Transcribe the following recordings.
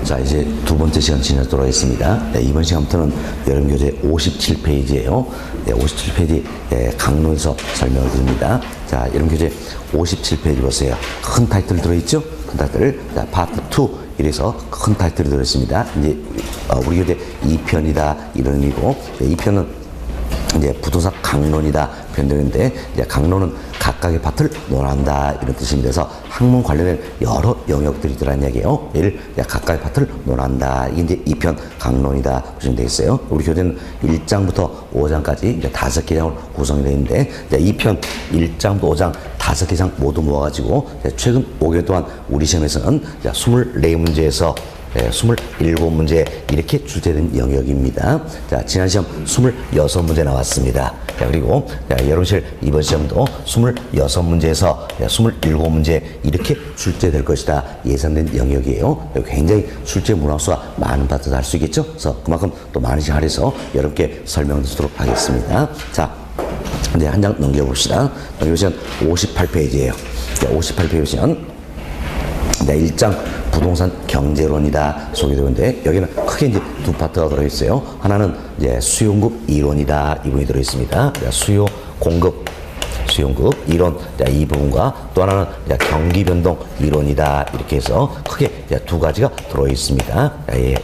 자, 이제 두 번째 시간 진행하도록 하겠습니다. 네, 이번 시간부터는 여름교재 57페이지예요. 네, 57페이지 강론에서 설명을 드립니다. 자, 여름교재 57페이지 보세요. 큰 타이틀 들어있죠? 큰 타이틀. 자, 파트 2. 이래서 큰 타이틀이 들어있습니다. 이제 우리 교재 2편이다 이런 의미고, 네, 2편은 이제 부동산 강론이다 변경인데, 이제 강론은 각각의 파트를 논한다 이런 뜻입니다. 그래서 학문 관련된 여러 영역들이 들어간 이야기예요. 얘를 각각의 파트를 논한다. 이게 이제 2편 강론이다 보시면 되겠어요. 우리 교재는 1장부터 5장까지 이제 5개 장으로 구성이 되어 있는데, 이제 2편 1장부터 5장 5개 장 모두 모아가지고 최근 5개월 동안 우리 시험에서는 24문제에서 27문제 이렇게 출제된 영역입니다. 자, 지난 시험 26문제 나왔습니다. 자, 그리고 여러분실 이번 시험도 26문제에서 27문제 이렇게 출제될 것이다 예상된 영역이에요. 굉장히 출제 문항수가 많은 파트도 할 수 있겠죠. 그래서 그만큼 또 많은 시간 할애해서 여러분께 설명드리도록 하겠습니다. 자, 이제 한 장 넘겨봅시다. 넘겨보시면 58페이지예요. 58페이지 보시면 1장 부동산 경제론이다 소개되는데, 여기는 크게 이제 두 파트가 들어있어요. 하나는 이제 수요공급 이론이다 이 부분이 들어있습니다. 수요 공급 이론 이 부분과 또 하나는 경기 변동 이론이다 이렇게 해서 크게 두 가지가 들어있습니다.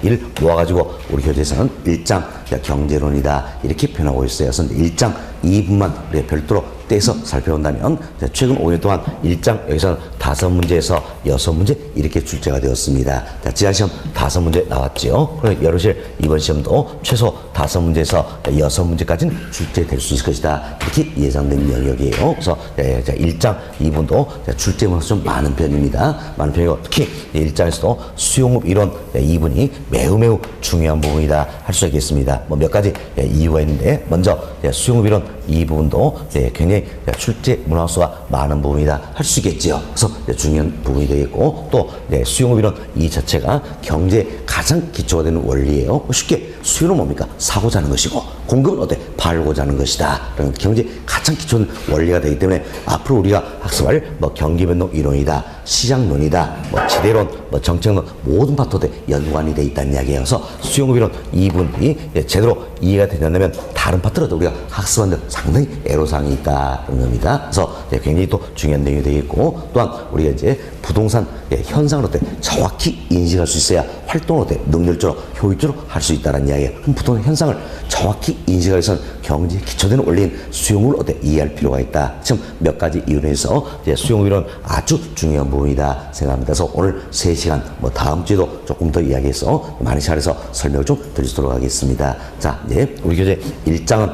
이를 모아가지고 우리 교재에서는 1장 경제론이다 이렇게 표현하고 있어요. 그래서 1장 2부분만 우리가 별도로 떼서 살펴본다면, 최근 5년 동안 1장 여기서는 5문제에서 6문제 이렇게 출제가 되었습니다. 자, 지난 시험 5문제 나왔죠. 그럼 여러실 이번 시험도 최소 5문제에서 6문제까지는 출제될 수 있을 것이다 이렇게 예상된 영역이에요. 그래서 1장 2부분도 출제 문항수 좀 많은 편입니다. 많은 편이고, 특히 1장에서도 수요공급 이론 2부분이 매우 중요한 부분이다 할 수 있겠습니다. 뭐 몇 가지 이유가 있는데, 먼저 수요공급 이론 이 부분도 굉장히 출제 문항수가 많은 부분이다 할 수 있겠지요. 그래서 중요한 부분이 되겠고, 또 수요공급 이론 이 자체가 경제에 가장 기초가 되는 원리예요. 쉽게 수요는 뭡니까? 사고자 하는 것이고, 공급은 어때? 팔고자 하는 것이다. 그런 경제에 가장 기초는 원리가 되기 때문에, 앞으로 우리가 학습할 뭐 경기변동 이론이다, 시장론이다, 뭐 지대론, 뭐 정책론 모든 파트에 연관이 돼 있다는 이야기예요. 그래서 수요공급 이론 이 부분이 제대로 이해가 되냐면 다른 파트로도 우리가 학습하는 데 상당히 애로사항이 있다는 겁니다. 그래서 굉장히 또 중요한 내용이 되겠고, 또한 우리가 이제 부동산 현상을 어때 정확히 인식할 수 있어야 활동을 어때 능률적으로 효율적으로 할 수 있다는 이야기예요. 그럼 부동산 현상을 정확히 인식하기 위해서는 경제에 기초되는 원리인 수용을 어때 이해할 필요가 있다. 지금 몇 가지 이론에서 수용 이론 아주 중요한 부분이다 생각합니다. 그래서 오늘 3시간 뭐 다음 주에도 조금 더 이야기해서 많은 시간에서 설명을 좀 드리도록 하겠습니다. 자, 이제 우리 교재 1장은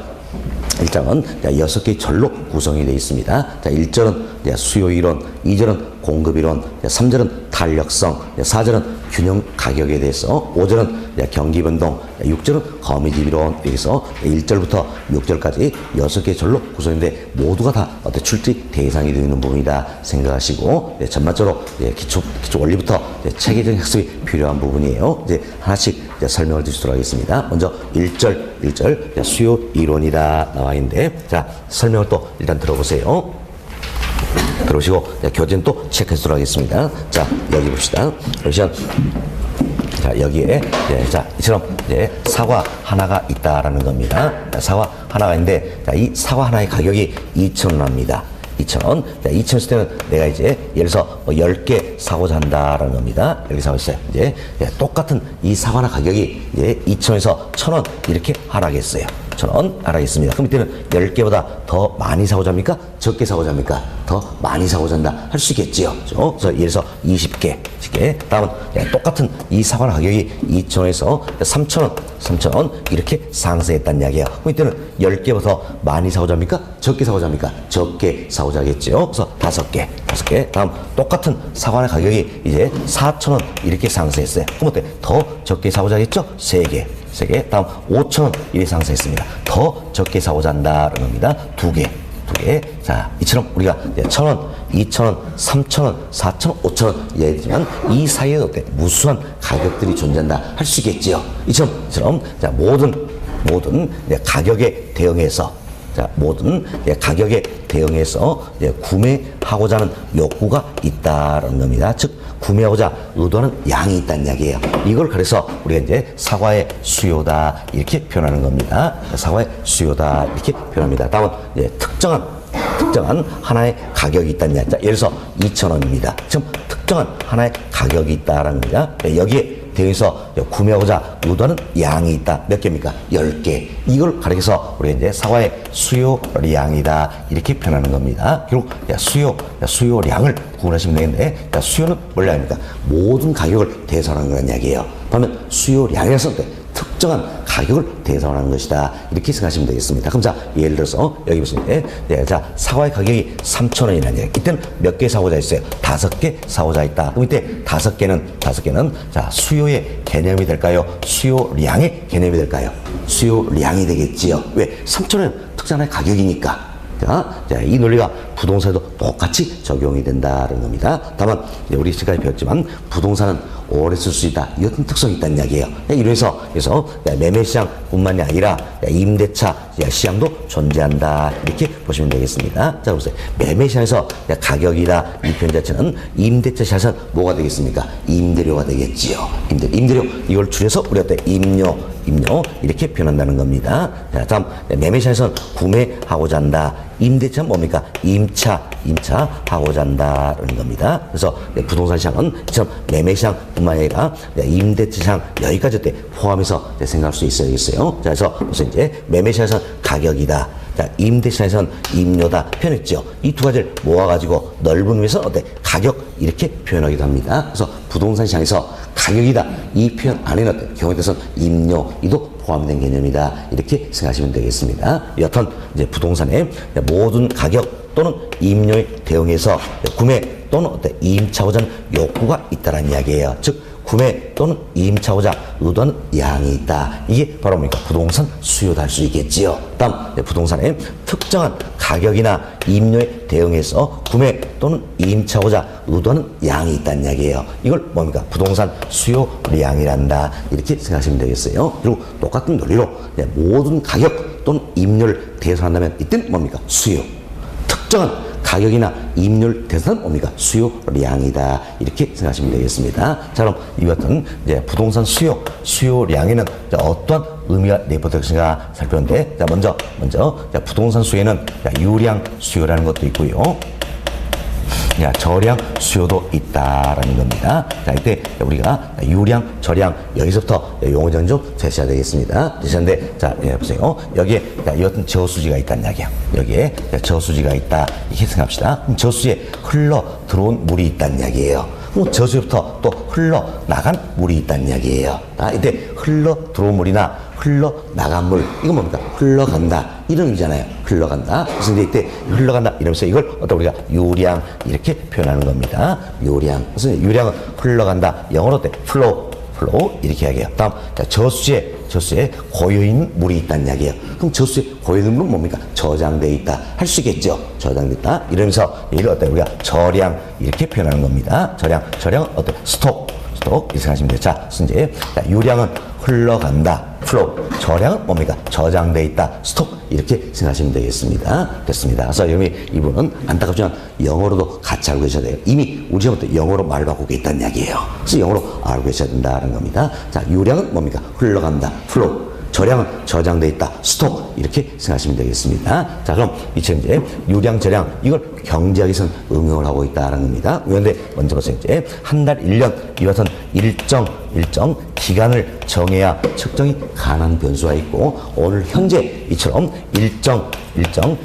6개의 절로 구성이 되어 있습니다. 자, 1절은 수요 이론, 2절은 공급 이론, 3절은 탄력성, 4절은 균형 가격에 대해서, 5절은 경기 변동, 6절은 거미집 이론. 여기서 1절부터 6절까지 6개의 절로 구성인데 모두가 다 어떤 출제 대상이 되어 있는 부분이다 생각하시고, 전반적으로 기초 원리부터 체계적인 학습이 필요한 부분이에요. 이제 하나씩 설명을 드리도록 하겠습니다. 먼저 1절 수요 이론이다 나와 있는데, 자, 설명을 또 일단 들어보세요. 들어오시고 교재는 또 체크해주도록 하겠습니다. 자, 여기 봅시다. 보시면 자, 여기에 자, 이처럼 사과 하나가 있다라는 겁니다. 자, 사과 하나가 있는데, 자, 이 사과 하나의 가격이 2,000원 합니다. 2,000원. 자, 2,000원 쓸 때는 내가 이제 예를 들어서 10개 사고자 한다라는 겁니다. 여기 사고 있어요. 이제 똑같은 이 사과 하나 가격이 이제 2,000원에서 1,000원 이렇게 하락했어요. 1,000원 하락했습니다. 그럼 이때는 10개보다 더 많이 사고자 합니까? 적게 사고자 합니까? 더 많이 사고자 한다 할 수 있겠지요. 그렇죠? 그래서 예를 들어서 20개. 다음은 똑같은 이 사과 가격이 2,000원에서 3,000원 이렇게 상승했다는 이야기예요. 그럼 이때는 10개보다 더 많이 사고자 합니까? 적게 사고자 합니까? 적게 사고자 하겠죠. 그래서 5개. 다음 똑같은 사과 가격이 이제 4,000원 이렇게 상승했어요. 그럼 어때? 더 적게 사고자 하겠죠? 3개. 다음 5,000원 이렇게 상승했습니다. 더 적게 사고자 한다는 겁니다. 2개. 자, 이처럼 우리가 1,000원, 2,000원, 3,000원, 4,000원, 5,000원 얘기했지만 이 사이에 어때 무수한 가격들이 존재한다 할 수 있겠지요. 이처럼 자, 모든 가격에 대응해서, 자, 모든 가격에 대응해서 구매하고자 하는 욕구가 있다는 겁니다. 즉 구매하고자 의도하는 양이 있다는 이야기예요. 이걸 그래서 우리가 이제 사과의 수요다 이렇게 표현하는 겁니다. 사과의 수요다 이렇게 표현합니다. 다음은 이제 특정한 하나의 가격이 있다는 이야기. 자, 예를 들어서 2,000원입니다. 지금 특정한 하나의 가격이 있다라는 겁니다. 여기에 대해서 구매하고자 의도하는 양이 있다. 몇 개입니까? 10개. 이걸 가리켜서 우리가 이제 사과의 수요량이다 이렇게 표현하는 겁니다. 결국 수요량을 구분하시면 되겠는데, 수요는 원래 아닙니까? 모든 가격을 대상하는 거라는 이야기예요. 반면 수요량이라서 특정한 가격을 대상하는 것이다 이렇게 생각하시면 되겠습니다. 그럼 자, 예를 들어서 여기 보시면 자, 사과의 가격이 3,000원이라는 얘기. 이때는 몇 개 사고자 있어요? 5개 사고자 있다. 그럼 이때 5개는 자, 수요의 개념이 될까요? 수요량의 개념이 될까요? 수요량이 되겠지요. 왜? 3,000원 특정한 가격이니까. 자, 이 논리가 부동산에도 똑같이 적용이 된다는 겁니다. 다만 우리 지금까지 배웠지만 부동산은 오래 쓸 수 있다. 이런 특성이 있다는 이야기예요. 그래서 매매 시장뿐만이 아니라 임대차 시장도 존재한다. 이렇게 보시면 되겠습니다. 자, 보세요. 매매 시장에서 가격이다 이 표현 자체는 임대차 시장에서 뭐가 되겠습니까? 임대료가 되겠지요. 임대료 이걸 줄여서 우리가 임료 이렇게 표현한다는 겁니다. 자, 다음 매매 시장에서는 구매하고자 한다. 임대차는 뭡니까? 임차하고자 한다는 겁니다. 그래서 부동산 시장은 매매 시장뿐만 아니라 임대차 시장 여기까지 포함해서 생각할 수 있어야겠어요. 자, 그래서 이제 매매 시장에서는 가격이다. 자, 임대 시장에서는 임료다 표현했죠. 이 두 가지를 모아가지고 넓은 의미에서 가격 이렇게 표현하기도 합니다. 그래서 부동산 시장에서 가격이다 이 표현 안에는 경우에 대해서는 임료이도 포함된 개념이다 이렇게 생각하시면 되겠습니다. 여튼 이제 부동산의 모든 가격 또는 임료에 대응해서 구매 또는 임차고자 하는 욕구가 있다는 이야기예요. 즉 구매 또는 임차고자 의도하는 양이 있다. 이게 바로 뭡니까? 부동산 수요다 할 수 있겠지요. 다음 부동산의 특정한 가격이나 임료에 대응해서 구매 또는 임차고자 의도하는 양이 있다는 이야기예요. 이걸 뭡니까? 부동산 수요량이란다. 이렇게 생각하시면 되겠어요. 그리고 똑같은 논리로 모든 가격 또는 임료를 대상한다면 이때는 뭡니까? 수요. 특정한 가격이나 임료를 대상은 뭡니까? 수요량이다. 이렇게 생각하시면 되겠습니다. 자, 그럼 이와 같은 이제 부동산 수요량에는 어떠한 의미가 내포될 것인가 살펴보는데, 자, 먼저 부동산 수요에는 유량 수요라는 것도 있고요. 저량 수요도 있다라는 겁니다. 자, 이때 우리가 유량, 저량 여기서부터 용어정 좀 제시해야 되겠습니다. 제시하는데, 자, 보세요. 여기에 이어떤 저수지가 있다는 이야기야. 여기에 저수지가 있다 이렇게 생각합시다. 그럼 저수지에 흘러 들어온 물이 있다는 이야기예요. 그럼 저수지부터 또 흘러 나간 물이 있다는 이야기예요. 자, 이때 흘러 들어온 물이나 흘러 나간 물, 이건 뭡니까? 흘러간다 이런 의미잖아요. 흘러간다. 그래서 이때 흘러간다 이러면서 이걸 우리가 유량 이렇게 표현하는 겁니다. 유량. 그래서 유량은 흘러간다. 영어로 flow 이렇게 이야기해요. 다음 저수지에 고여있는 물이 있다는 이야기예요. 그럼 저수지에 고여있는 물은 뭡니까? 저장돼 있다 할 수 있겠죠. 저장돼 있다 이러면서 이걸 우리가 저량 이렇게 표현하는 겁니다. 저량은 스톡 이렇게 생각하시면 돼요. 자, 이제 유량은 흘러간다. flow. 저량은 뭡니까? 저장돼 있다. 스톡. 이렇게 생각하시면 되겠습니다. 됐습니다. 그래서 여러분이 이분은 안타깝지만 영어로도 같이 알고 계셔야 돼요. 이미 우리 전부터 영어로 말을 바꾸고 있다는 이야기예요. 그래서 영어로 알고 계셔야 된다는 겁니다. 자, 유량은 뭡니까? 흘러간다. flow. 저량은 저장돼 있다. 스톡. 이렇게 생각하시면 되겠습니다. 자, 그럼 이제 유량, 저량 이걸 경제학에서는 응용을 하고 있다는 겁니다. 그런데 먼저 보세요. 이제 한 달, 1년 이와 같은 일정 기간을 정해야 측정이 가능한 변수가 있고, 오늘 현재 이처럼 일정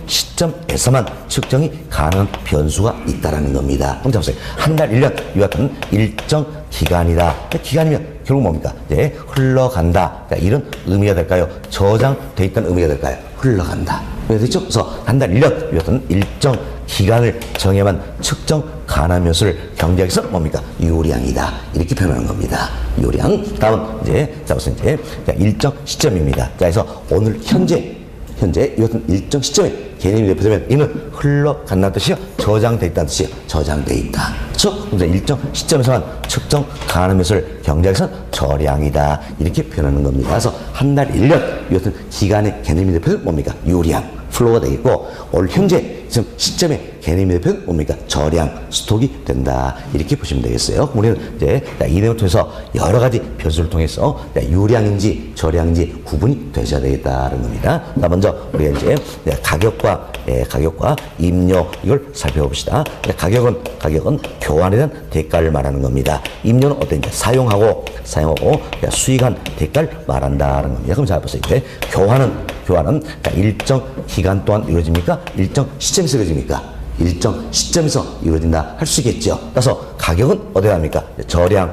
시점에서만 측정이 가능한 변수가 있다는 겁니다. 그럼 보세요. 한 달, 1년 이와 같은 일정 기간이다. 기간이면 결국 뭡니까? 이제 흘러간다. 그러니까 이런 의미가 될까요? 저장돼 있다는 의미가 될까요? 흘러간다. 그렇죠? 그래서 한 달, 1년 이와 같은 일정 기간을 정해만 측정 가능한 변수를 경제학에서 뭡니까? 유량이다. 이렇게 표현하는 겁니다. 유량. 다음 자, 무슨 일정 시점입니다. 자, 그래서 오늘 현재 이것은 일정 시점에 개념이 대표되면 이는 흘러간다는 뜻이요, 저장돼 있다는 뜻이요. 저장돼 있다. 그렇죠? 그래서 일정 시점에서만 측정 가능한 변수를 경제학에서는 저량이다. 이렇게 표현하는 겁니다. 그래서 한 달, 1년 이것은 기간의 개념이 대표되면 뭡니까? 유량. 플로우가 되겠고, 올 현재 지금 시점에 개념이 대표는 뭡니까? 저량, 스톡이 된다. 이렇게 보시면 되겠어요. 우리는 이제 이 내용을 통해서 여러 가지 변수를 통해서 유량인지 저량인지 구분이 되셔야 되겠다는 겁니다. 자, 먼저 우리가 이제 가격과 임료 이걸 살펴봅시다. 가격은 교환에 대한 대가를 말하는 겁니다. 임료는 어떤지 사용하고 수익한 대가를 말한다는 겁니다. 그럼 잘 보세요. 이제 교환은 일정 기간 동안 이루어집니까? 일정 시점에서 이루어집니까? 일정 시점에서 이루어진다 할 수 있겠죠. 따라서 가격은 어디에 합니까? 저량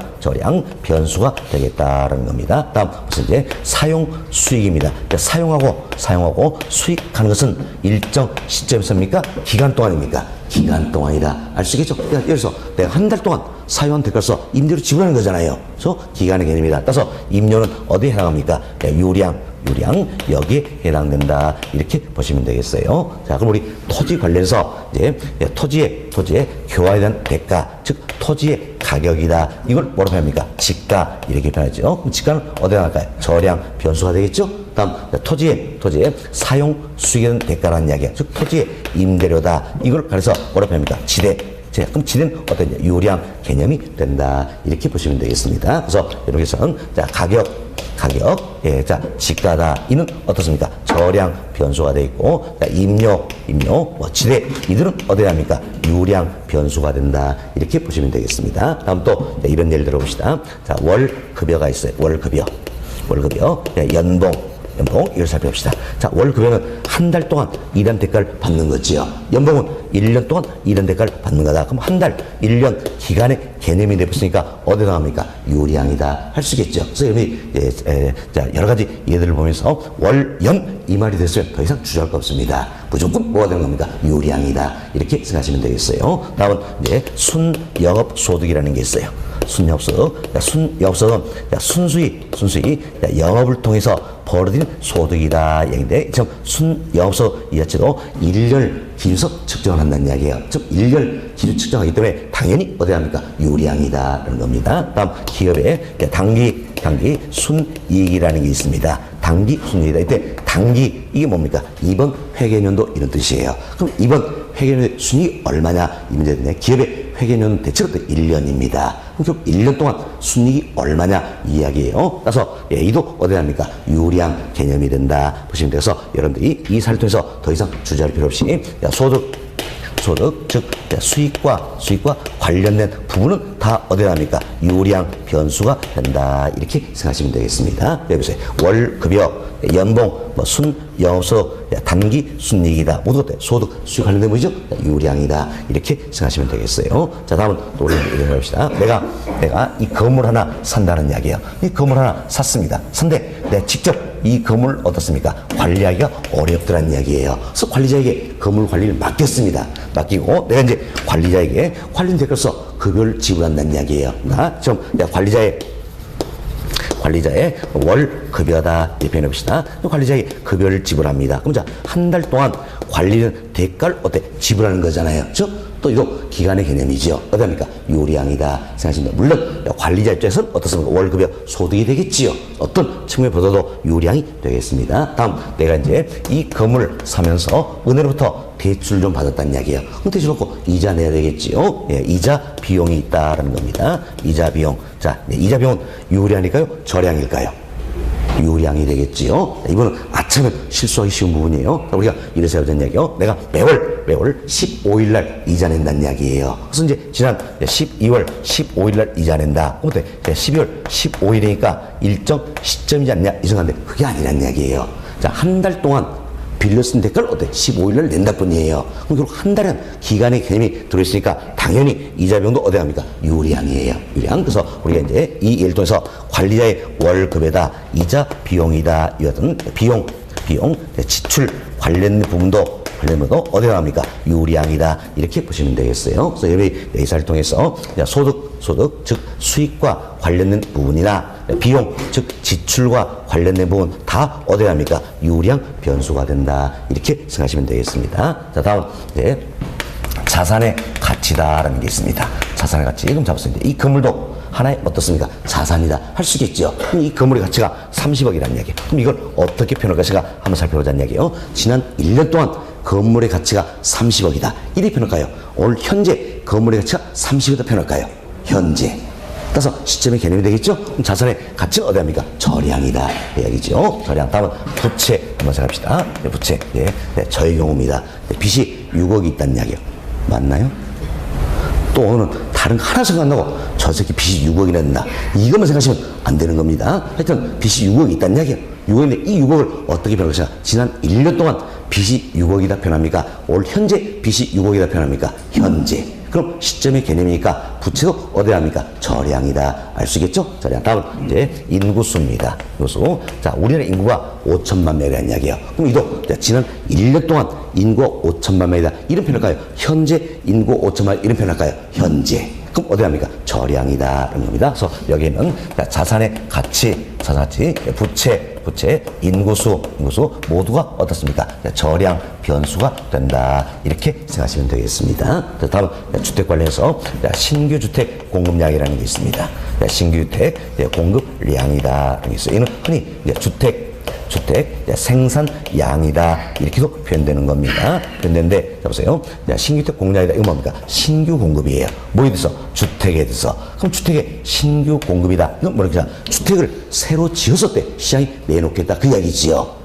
변수가 되겠다는 겁니다. 다음 무슨 이제 사용 수익입니다. 사용하고 수익하는 것은 일정 시점에서입니까? 기간 동안입니까? 기간 동안이다 알 수 있겠죠. 예를 들어서 내가 한 달 동안 사용한 대가로서 임대료 지불하는 거잖아요. 그래서 기간의 개념이다. 따라서 임료는 어디에 해당합니까? 유량 여기에 해당된다 이렇게 보시면 되겠어요. 자, 그럼 우리 토지 관련해서 이제 토지의 교환에 대한 대가, 즉 토지의 가격이다. 이걸 뭐라고 합니까? 지가 이렇게 표현하죠. 그럼 지가는 어디에 나갈까요? 저량 변수가 되겠죠. 다음 토지의 사용 수익에 대한 대가라는 이야기야. 즉 토지의 임대료다. 이걸 가려서 뭐라고 합니까? 지대. 그럼 지대는 어떤 유량 개념이 된다 이렇게 보시면 되겠습니다. 그래서 여러분께서는 가격, 지가다. 이는 어떻습니까? 저량 변수가 되어 있고, 임료, 지대. 이들은 어디에 합니까? 유량 변수가 된다. 이렇게 보시면 되겠습니다. 다음 또 이런 예를 들어봅시다. 자, 월급여가 있어요. 월급여, 연봉 이걸 살펴봅시다. 자, 월급여는 한 달 동안 일한 대가를 받는 거지요. 연봉은 1년 동안 일한 대가를 받는 거다. 그럼 한 달, 1년 기간의 개념이 되었으니까 어디에 나갑니까? 유량이다 할 수 있겠죠. 그래서 여러 가지 예들을 보면서 연 이 말이 됐으면 더 이상 주저할 거 없습니다. 무조건 뭐가 되는 겁니까? 유량이다 이렇게 생각하시면 되겠어요. 다음은 이제 순영업소득이라는 게 있어요. 순영업소득은 순수히 영업을 통해서 벌어들인 소득이다 얘기인데, 지금 순영업소득 이 자체도 1년 기준서 측정을 한다는 이야기예요. 즉 1년 기준 측정하기 때문에 당연히 어디에 합니까? 유량이다라는 겁니다. 다음 기업의 단기 순이익이라는 게 있습니다. 단기 순이익이다. 이때 단기 이게 뭡니까? 이번 회계연도 이런 뜻이에요. 그럼 이번 회계연도 순이익이 얼마냐? 이 문제 때문에 기업의 회계연도는 대체로 또 1년입니다. 그럼 결국 1년 동안 순이익이 얼마냐 이 이야기예요. 따라서 이도 어디에 합니까? 유량 개념이 된다 보시면 돼서 여러분들이 이 사례를 통해서 더 이상 주저할 필요 없이 소득 즉 수익과 관련된 부분은 다 어디에 합니까? 유량 변수가 된다 이렇게 생각하시면 되겠습니다. 여기 보세요. 월급여, 연봉, 순영업소득, 단기 순이익이다. 모두 소득, 수익 관련된 부분이죠. 유량이다 이렇게 생각하시면 되겠어요. 자, 다음은 또 우리 이렇게 해봅시다. 내가 이 건물 하나 산다는 이야기예요. 이 건물 하나 샀습니다. 산데 내가 직접 이 건물을 어떻습니까? 관리하기가 어렵더라는 이야기예요. 그래서 관리자에게 건물 관리를 맡겼습니다. 맡기고 내가 이제 관리자에게 관리 대가로서 급여를 지불한다는 이야기예요. 지금 내가 관리자의 월급여다 이렇게 표현해봅시다. 관리자에게 급여를 지불합니다. 그럼 자, 한 달 동안 관리는 대가를 지불하는 거잖아요. 그렇죠? 또 이거 기간의 개념이죠. 어떻습니까? 유량이다 생각하십니다. 물론 관리자 입장에서는 어떻습니까? 월급여 소득이 되겠지요. 어떤 측면에 보더라도 유량이 되겠습니다. 다음 내가 이제 이 건물을 사면서 은행으로부터 대출 좀 받았다는 이야기예요. 그럼 대출 받고 이자 내야 되겠지요. 이자 비용이 있다라는 겁니다. 이자 비용. 자, 이자 비용은 유량일까요? 저량일까요? 유량이 되겠지요. 이거는 아차면 실수하기 쉬운 부분이에요. 우리가 이래서 해보자는 이야기요. 내가 매월 15일 날 이자 낸다는 이야기예요. 그래서 이제 지난 12월 15일 날 이자 낸다. 그때 12월 15일이니까 일정 시점이지 않냐 이 생각인데 그게 아니란 이야기예요. 자, 한 달 동안 빌려 쓴 대가를 15일 날 낸다 뿐이에요. 그럼 결국 한 달은 기간의 개념이 들어있으니까 당연히 이자 비용도 어디 합니까? 유량이에요. 유량. 그래서 우리가 이제 이 예를 통해서 관리자의 월급에다 이자 비용이다. 이것은 비용, 지출 관련 부분도 어디에 나갑니까? 유량이다. 이렇게 보시면 되겠어요. 그래서 여러분이 이 사례를 통해서 소득, 즉 수익과 관련된 부분이나 비용, 즉 지출과 관련된 부분 다 어디에 합니까? 유량 변수가 된다. 이렇게 생각하시면 되겠습니다. 자, 다음 자산의 가치다라는 게 있습니다. 자산의 가치. 그럼 잡았습니다. 이 건물도 하나의 어떻습니까? 자산이다 할 수 있겠죠. 그럼 이 건물의 가치가 30억이라는 이야기예요. 그럼 이걸 어떻게 표현할 것인가 한번 살펴보자는 이야기예요. 지난 1년 동안 건물의 가치가 30억이다. 이렇게 표현할까요? 오늘 현재 건물의 가치가 30억이다 표현할까요? 현재. 따라서 시점의 개념이 되겠죠? 그럼 자산의 가치는 어디 합니까? 저량이다. 이야기죠. 저량. 다음은 부채 한번 생각합시다. 네, 부채. 네, 저의 경우입니다. 네, 빚이 6억이 있다는 이야기예요. 맞나요? 또 오늘은 다른 거 하나 생각 안 나고 저 새끼 빚이 6억이나 된다. 이것만 생각하시면 안 되는 겁니다. 하여튼 빚이 6억이 있다는 이야기예요. 6억인데 이 6억을 어떻게 표현할 것이냐. 지난 1년 동안 빚이 6억이다 표현합니까? 올 현재 빚이 6억이다 표현합니까? 현재. 그럼 시점의 개념이니까 부채도 어디 합니까? 저량이다. 알 수 있겠죠? 저량. 다음은 이제 인구수입니다. 인구수. 자, 우리나라 인구가 5천만 명이라는 이야기예요. 그럼 이도 지난 1년 동안 인구가 5천만 명이다. 이런 표현할까요? 현재 인구 5천만 명 이런 표현할까요? 현재. 그럼 어디 합니까? 저량이다. 이런 겁니다. 그래서 여기는 자산의 가치, 자산가치, 부채, 인구수 모두가 어떻습니까? 저량 변수가 된다. 이렇게 생각하시면 되겠습니다. 다음 주택 관련해서 신규 주택 공급량이라는 게 있습니다. 신규 주택 공급량이다. 이는 흔히 주택 생산량이다. 이렇게도 표현되는 겁니다. 표현되는데, 자 보세요. 신규주택 공급량이다. 이건 뭡니까? 신규 공급이에요. 뭐에 대해서? 주택에 대해서. 그럼 주택의 신규 공급이다. 이건 뭐랄까? 주택을 새로 지어서 때 시장에 내놓겠다. 그 이야기지요.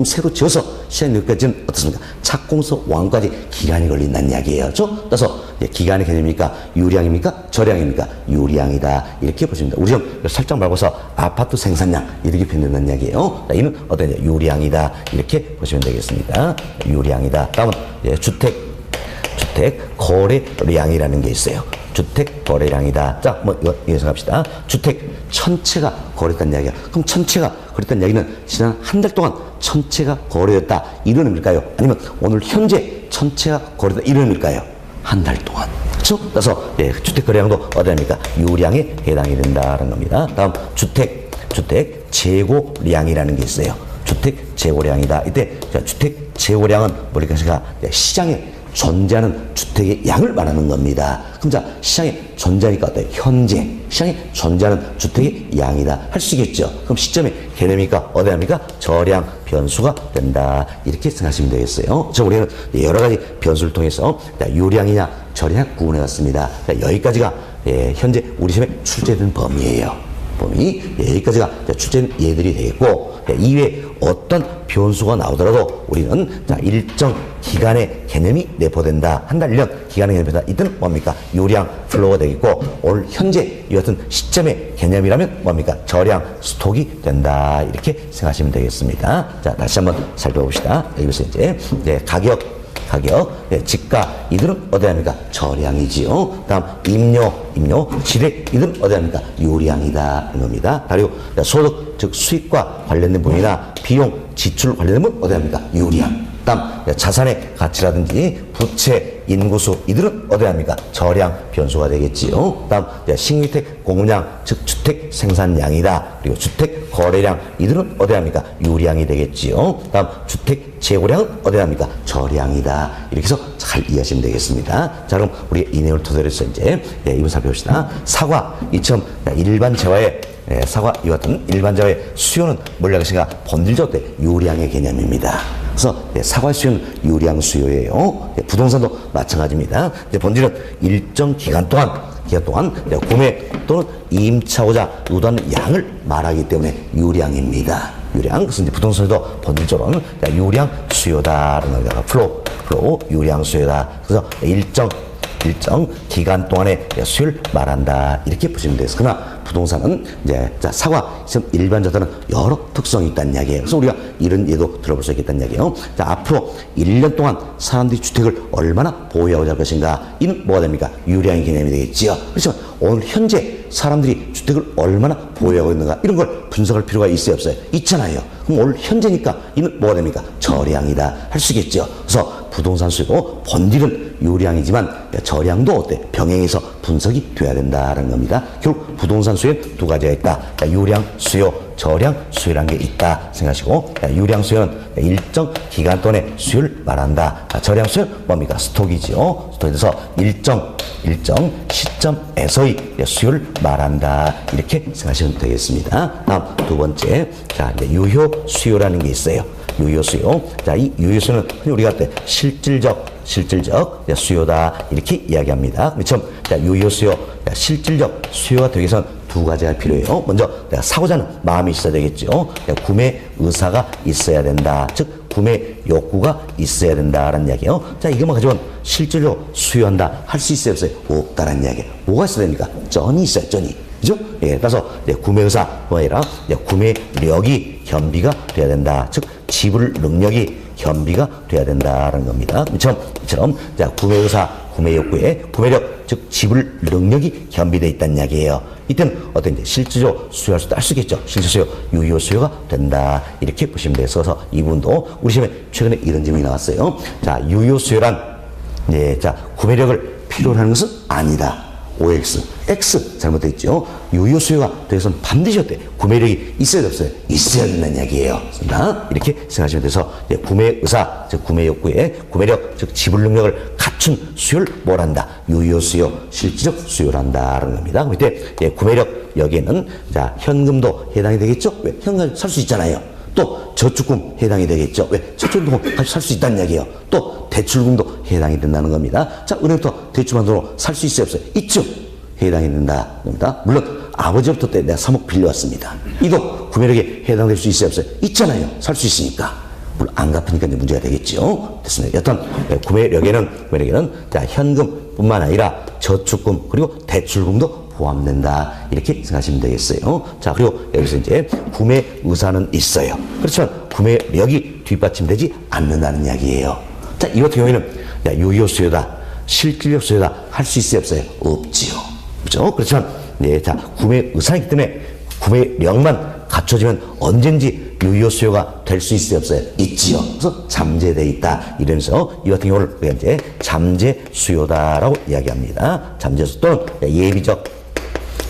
새로 지어서 시장에 내놓기까지는 어떻습니까? 착공서 완공까지 기간이 걸린다는 이야기예요. 따라서 기간의 개념입니까? 유량입니까? 저량입니까? 유량이다. 이렇게 보시면 됩니다. 우리 좀 살짝 말고서 아파트 생산량 이렇게 표현된다는 이야기예요. 이는 어떤 유량이다. 이렇게 보시면 되겠습니다. 유량이다. 다음은 주택 거래량이라는 게 있어요. 주택 거래량이다. 자, 이거 생각합시다. 주택 전체가 거래했다는 이야기야. 그럼 전체가 거래했다는 이야기는 지난 한 달 동안 전체가 거래였다. 이런 의미일까요? 아니면 오늘 현재 전체가 거래했다. 이런 의미일까요? 한 달 동안. 그렇죠? 그래서 주택 거래량도 어디 합니까? 유량에 해당이 된다는 겁니다. 다음 주택 재고량이라는 게 있어요. 주택 재고량이다. 이때 주택 재고량은 뭐랄까 시장에 존재하는 주택의 양을 말하는 겁니다. 그럼 자, 시장에 존재하니까 어때요? 현재 시장에 존재하는 주택의 양이다. 할 수 있겠죠? 그럼 시점의 개념이니까 어디 합니까? 저량 변수가 된다. 이렇게 생각하시면 되겠어요. 자, 우리는 여러 가지 변수를 통해서 유량이냐 저량 구분해 왔습니다. 여기까지가 현재 우리 시험에 출제된 범위예요. 범위 여기까지가 출제된 예들이 되겠고, 이외에 어떤 변수가 나오더라도 우리는 일정 기간의 개념이 내포된다. 한 달, 1년 기간의 개념이 내포된다. 이때는 뭡니까? 유량 플로우가 되겠고, 오늘 현재 이 같은 시점의 개념이라면 뭡니까? 저량 스톡이 된다. 이렇게 생각하시면 되겠습니다. 자, 다시 한번 살펴봅시다. 여기서 이제 가격, 지가, 이들은 어디 합니까? 저량이지요. 다음, 임료, 지대, 이들은 어디 합니까? 유량이다. 이런 겁니다. 그리고 소득, 즉 수익과 관련된 부분이나 비용, 지출 관련된 부분 어디 합니까? 유량. 다음, 자산의 가치라든지 부채, 인구수, 이들은 어디 합니까? 저량 변수가 되겠지요. 다음, 신규주택 공급량, 즉 주택 생산량이다. 그리고 주택 거래량, 이들은 어디 합니까? 유량이 되겠지요. 다음, 주택 재고량은 어디 합니까? 저량이다. 이렇게 해서 잘 이해하시면 되겠습니다. 자, 그럼 우리 이 내용을 토대로 해서 이제 이번 살펴봅시다. 사과, 이처럼 일반 재화의 사과 이와 같은 일반 재화의 수요는 뭐라고 하시니까 본질적으로 유량의 개념입니다. 그래서 사과 수요는 유량 수요예요. 부동산도 마찬가지입니다. 본질은 일정 기간 동안 구매 또는 임차고자 유도하는 양을 말하기 때문에 유량입니다. 유량. 그래서 이제 부동산도 본질적으로는 유량 수요다라는 거가 플로우 유량 수요다. 그래서 일정 기간 동안의 수요를 말한다. 이렇게 보시면 되겠습니다. 그러나 부동산은 이제 사과, 일반 자산은 여러 특성이 있다는 이야기예요. 그래서 우리가 이런 예도 들어볼 수 있겠다는 이야기예요. 자, 앞으로 1년 동안 사람들이 주택을 얼마나 보유하고자 할 것인가? 이는 뭐가 됩니까? 유량의 개념이 되겠지요. 그렇지만 오늘 현재 사람들이 주택을 얼마나 보유하고 있는가? 이런 걸 분석할 필요가 있어요, 없어요? 있잖아요. 그럼 오늘 현재니까 이는 뭐가 됩니까? 저량이다. 할 수 있겠죠. 그래서 부동산 수요 본질은 유량이지만 저량도 어때? 병행해서 분석이 돼야 된다는 겁니다. 결국 부동산 수요는 두 가지가 있다. 유량 수요, 저량 수요라는 게 있다 생각하시고, 유량 수요는 일정 기간 동안의 수요를 말한다. 저량 수요는 뭡니까? 스톡이지요. 스톡에서 일정 시점에서의 수요를 말한다. 이렇게 생각하시면 되겠습니다. 다음 두 번째, 자, 이제 유효 수요라는 게 있어요. 유효 수요. 자, 이 유효 수요는 우리가 실질적 수요다 이렇게 이야기합니다. 그렇죠? 자, 유효 수요, 실질적 수요가 되기 위해서는 두 가지가 필요해요. 먼저 내가 사고자 하는 마음이 있어야 되겠죠. 구매 의사가 있어야 된다. 즉 구매 욕구가 있어야 된다라는 이야기예요. 자, 이것만 가지고는 실질적으로 수요한다 할 수 있어요, 없어요? 없다라는 이야기예요. 뭐가 있어야 됩니까? 쩐이 있어요, 쩐이. 그죠? 예, 따라서 구매 의사가 아니라 구매력이 겸비가 돼야 된다. 즉 지불 능력이 겸비가 돼야 된다는 겁니다. 이처럼 자, 구매 의사, 구매 욕구에 구매력, 즉 지불 능력이 겸비되어 있다는 이야기예요. 이때는 어떤 이제 실질적으로 수요할 수도 할 수 있겠죠. 실질 수요, 유효 수요가 된다. 이렇게 보시면 돼요. 그래서 이 부분도 우리 시험에 최근에 이런 질문이 나왔어요. 자, 유효 수요란 자, 구매력을 필요로 하는 것은 아니다. OX, X 잘못되어 있죠. 유효 수요가 되어서는 반드시 어때? 구매력이 있어야 돼, 없어요? 있어야 된다는 이야기예요. 이렇게 생각하시면 돼서 구매 의사, 즉 구매 욕구에 구매력, 즉 지불 능력을 갖춘 수요를 뭘 한다? 유효 수요, 실질적 수요를 한다라는 겁니다. 그럼 이때 구매력 여기에는 자, 현금도 해당이 되겠죠? 왜? 현금 살 수 있잖아요. 또 저축금 해당이 되겠죠. 왜? 저축금 같이 살 수 있다는 이야기예요. 또 대출금도 해당이 된다는 겁니다. 자, 은행부터 대출만 돈으로 살 수 있어요, 없어요? 있죠. 해당이 된다 겁니다. 물론 아버지부터 때 내가 3억 빌려왔습니다. 이도 구매력에 해당될 수 있어요, 없어요? 있잖아요. 살 수 있으니까. 물론 안 갚으니까 이제 문제가 되겠죠. 됐습니다. 여튼 구매력에는 자, 현금뿐만 아니라 저축금 그리고 대출금도 포함된다. 이렇게 생각하시면 되겠어요. 자, 그리고 여기서 이제 구매 의사는 있어요. 그렇지만 구매력이 뒷받침되지 않는다는 이야기예요. 자, 이 같은 경우에는 유효 수요다, 실질적 수요다 할 수 있어요, 없어요? 없지요. 그렇죠? 그렇지만 자, 구매 의사이기 때문에 구매력만 갖춰지면 언젠지 유효 수요가 될 수 있어요, 없어요? 있지요. 그래서 잠재되어 있다. 이러면서 이 같은 경우를 우리가 이제 잠재 수요다라고 이야기합니다. 잠재 수요 또는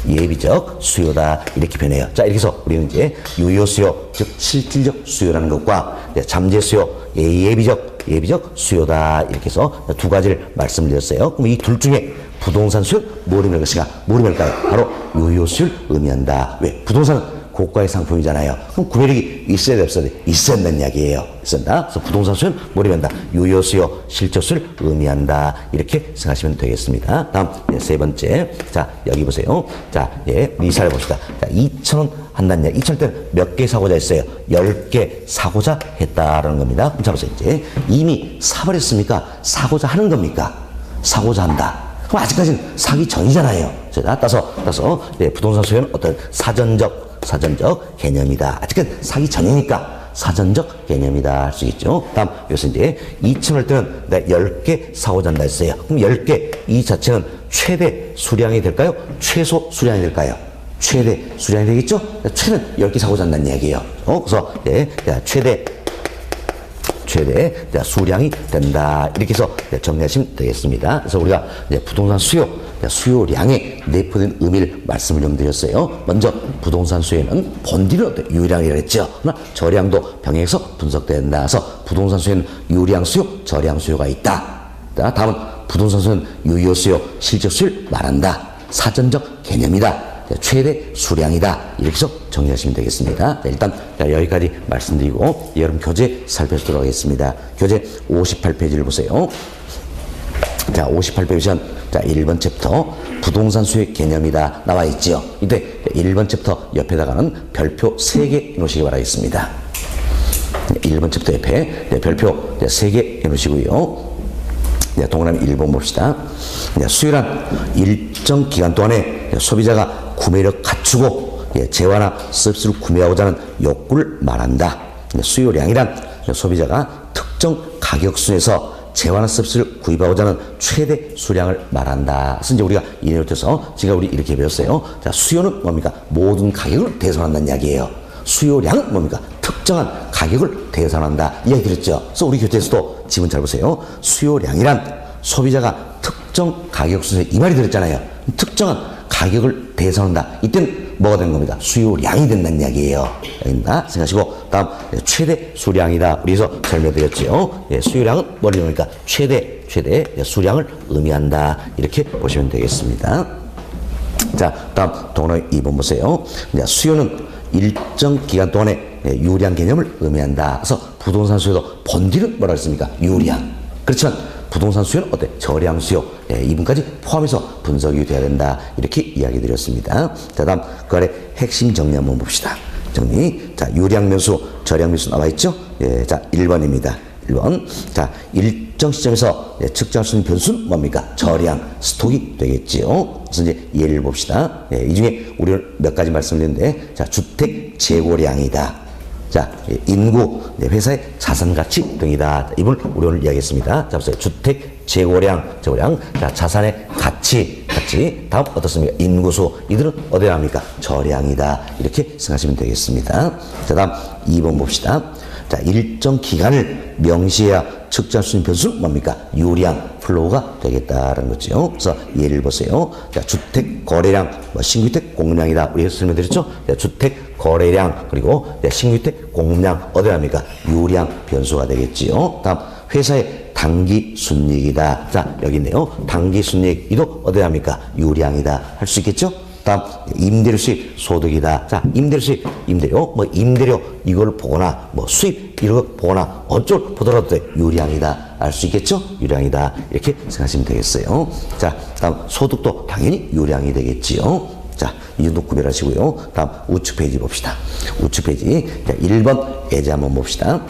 예비적 수요다 이렇게 변해요. 자, 이렇게 해서 우리는 이제 유효 수요, 즉 실질적 수요라는 것과 잠재 수요, 예비적 수요다 이렇게 해서 두 가지를 말씀드렸어요. 그럼 이 둘 중에 부동산 수요를 뭐로 낼 것인가? 뭐로 낼까요? 바로 유효 수요를 의미한다. 왜? 부동산은 고가의 상품이잖아요. 그럼 구매력이 있어야 돼, 없어야 돼? 있어야 된다는 이야기예요. 있어야. 그래서 부동산 수요는 뭐로 의미한다? 유효 수요, 실적 수요를 의미한다. 이렇게 생각하시면 되겠습니다. 다음 세 번째. 자, 여기 보세요. 자, 리사를 봅시다. 자, 2,000원 한다는 이야기. 2,000원 때는 몇 개 사고자 했어요? 10개 사고자 했다라는 겁니다. 그럼 자, 보세요. 이제 이미 사버렸습니까? 사고자 하는 겁니까? 사고자 한다. 그럼 아직까지는 사기 전이잖아요. 따라서 부동산 수요는 어떤 사전적 개념이다. 아직은 사기 전이니까 사전적 개념이다 할 수 있죠. 다음 여기서 이제 2,000원 때는 내가 10개 사고자 한다 했어요. 그럼 10개 이 자체는 최대 수량이 될까요? 최소 수량이 될까요? 최대 수량이 되겠죠? 최대는 10개 사고자 한다는 이야기예요. 그래서 최대 수량이 된다. 이렇게 해서 정리하시면 되겠습니다. 그래서 우리가 부동산 수요량에 내포된 의미를 말씀을 좀 드렸어요. 먼저 부동산 수요는 본질은 유량이라고 했죠. 그러나 저량도 병행해서 분석된다. 그래서 부동산 수요는 유량 수요, 저량 수요가 있다. 다음은 부동산 수요는 유효 수요, 실적 수요를 말한다. 사전적 개념이다. 최대 수량이다. 이렇게 해서 정리하시면 되겠습니다. 일단 여기까지 말씀드리고 여러분 교재 살펴보도록 하겠습니다. 교재 58페이지를 보세요. 자, 58페이지 자, 1번 챕터 부동산 수요의 개념이다 나와 있죠. 이때 1번 챕터 옆에다가는 별표 3개 놓으시기 바라겠습니다. 1번 챕터 옆에 별표 3개 놓으시고요. 동그라미 1번 봅시다. 수요란 일정 기간 동안에 소비자가 구매력 갖추고 재화나 서비스를 구매하고자 하는 욕구를 말한다. 수요량이란 소비자가 특정 가격순에서 재화나 서비스를 구입하고자 하는 최대 수량을 말한다. 그래서 이제 우리가 이내로 해서 지금 우리 이렇게 배웠어요. 자, 수요는 뭡니까? 모든 가격을 대손한다는 이야기예요. 수요량은 뭡니까? 특정한 가격을 계산한다 이야기 드렸죠. 그래서 우리 교재에서도 지문 잘 보세요. 수요량이란 소비자가 특정 가격 순서에 이 말이 들었잖아요. 특정한 가격을 계산한다. 이때는 뭐가 되는 겁니까? 수요량이 된다는 이야기예요. 여기다 생각하시고 다음 최대 수량이다. 우리에서 설명드렸죠. 예, 수요량은 뭘 의미합니까? 최대 수량을 의미한다. 이렇게 보시면 되겠습니다. 자, 다음 동그라미 2번 보세요. 수요는 일정 기간 동안의 유량 개념을 의미한다. 그래서 부동산 수요도 본질은 뭐라 했습니까? 유량. 그렇지만 부동산 수요는 어때? 저량 수요. 예, 이분까지 포함해서 분석이 돼야 된다. 이렇게 이야기 드렸습니다. 자, 다음 그 아래 핵심 정리 한번 봅시다. 정리. 자, 유량 변수, 저량 변수 나와 있죠? 예, 자, 1번입니다. 1번. 자, 일정 시점에서 측정할 수 있는 변수는 뭡니까? 저량, 스톡이 되겠지요. 그래서 이제 예를 봅시다. 예, 이 중에 우리는 몇 가지 말씀드렸는데, 자, 주택 재고량이다. 자, 인구, 회사의 자산 가치 등이다. 이걸 우리 오늘 이야기했습니다. 자, 보세요. 주택 재고량. 자, 자산의 가치. 다음 어떻습니까? 인구수. 이들은 어디에 나옵니까? 저량이다. 이렇게 생각하시면 되겠습니다. 자, 다음 2번 봅시다. 자, 일정 기간을 명시해야 측정할 수 있는 변수는 뭡니까? 유량, 플로우가 되겠다라는 거죠. 그래서 예를 보세요. 자, 주택 거래량, 신규주택 공급량이다. 우리 설명드렸죠? 자, 주택 거래량, 그리고 신규주택 공급량, 어디에 합니까? 유량 변수가 되겠지요. 다음, 회사의 당기 순이익이다. 자, 여기 있네요. 당기 순이익, 이도 어디에 합니까? 유량이다. 할 수 있겠죠? 다음, 임대료 수입 소득이다. 자, 임대료 수입, 임대료 이걸 보거나, 수입, 이런 거 보거나, 어쩔 보더라도 유량이다. 알 수 있겠죠? 유량이다. 이렇게 생각하시면 되겠어요. 자, 다음, 소득도 당연히 유량이 되겠지요. 자, 이 정도 구별하시고요. 다음, 우측 페이지 봅시다. 우측 페이지. 자, 1번 예제 한번 봅시다.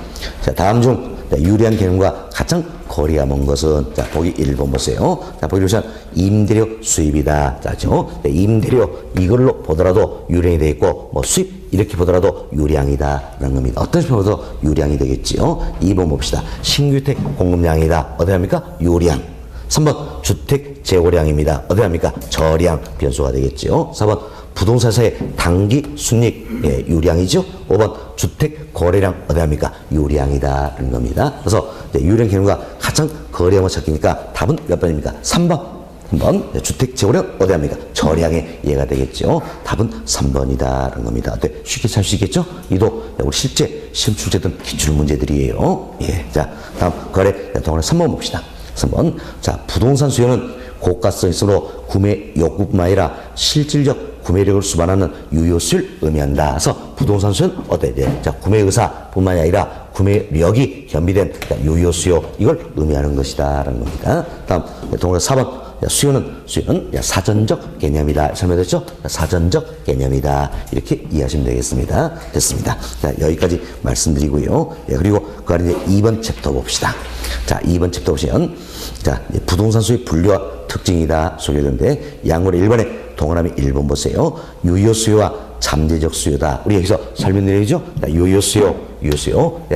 자, 다음 중, 유량 개념과 가장 거리가 먼 것은, 자, 보기 1번 보세요. 자, 보기 보시면 임대료 수입이다. 자, 임대료 이걸로 보더라도 유량이 되어 있고, 수입 이렇게 보더라도 유량이다라는 겁니다. 어떤 식으로 보도 유량이 되겠지요. 2번 봅시다. 신규주택 공급량이다. 어디 합니까? 유량. 3번 주택 재고량입니다. 어디 합니까? 저량 변수가 되겠지요. 4번 부동산사의 단기 순이익 유량이죠. 5번 주택 거래량 어디 합니까? 유량이다라는 겁니다. 그래서 유량 개념과 가장 거래량을 찾기니까 답은 몇 번입니까? 3번. 3번 주택 재고량 어디 합니까? 저량의 예가 되겠죠. 답은 3번이다라는 겁니다. 어때? 쉽게 찾을 수 있겠죠? 이도 우리 실제 시험 출제된 기출 문제들이에요. 예. 자, 다음 거래 동안에 3번 봅시다. 3번. 자, 부동산 수요는 고가성이 있으므로 구매 욕구뿐만 아니라 실질적 구매력을 수반하는 유효수를 의미한다. 그래서 부동산 수요는 어때? 자, 구매 의사뿐만이 아니라 구매력이 겸비된 유효수요, 이걸 의미하는 것이다 라는 겁니다. 다음 동그라 4번. 수요는 사전적 개념이다. 설명됐죠? 사전적 개념이다. 이렇게 이해하시면 되겠습니다. 됐습니다. 자, 여기까지 말씀드리고요. 예, 그리고 그 안에 이제 2번 챕터 봅시다. 자, 2번 챕터 보시면, 자, 부동산 수요 분류와 특징이다. 소개되는데, 양으로 1번에 동그라미 1번 보세요. 유효 수요와 잠재적 수요다. 우리 여기서 설명 내리죠? 유효 수요,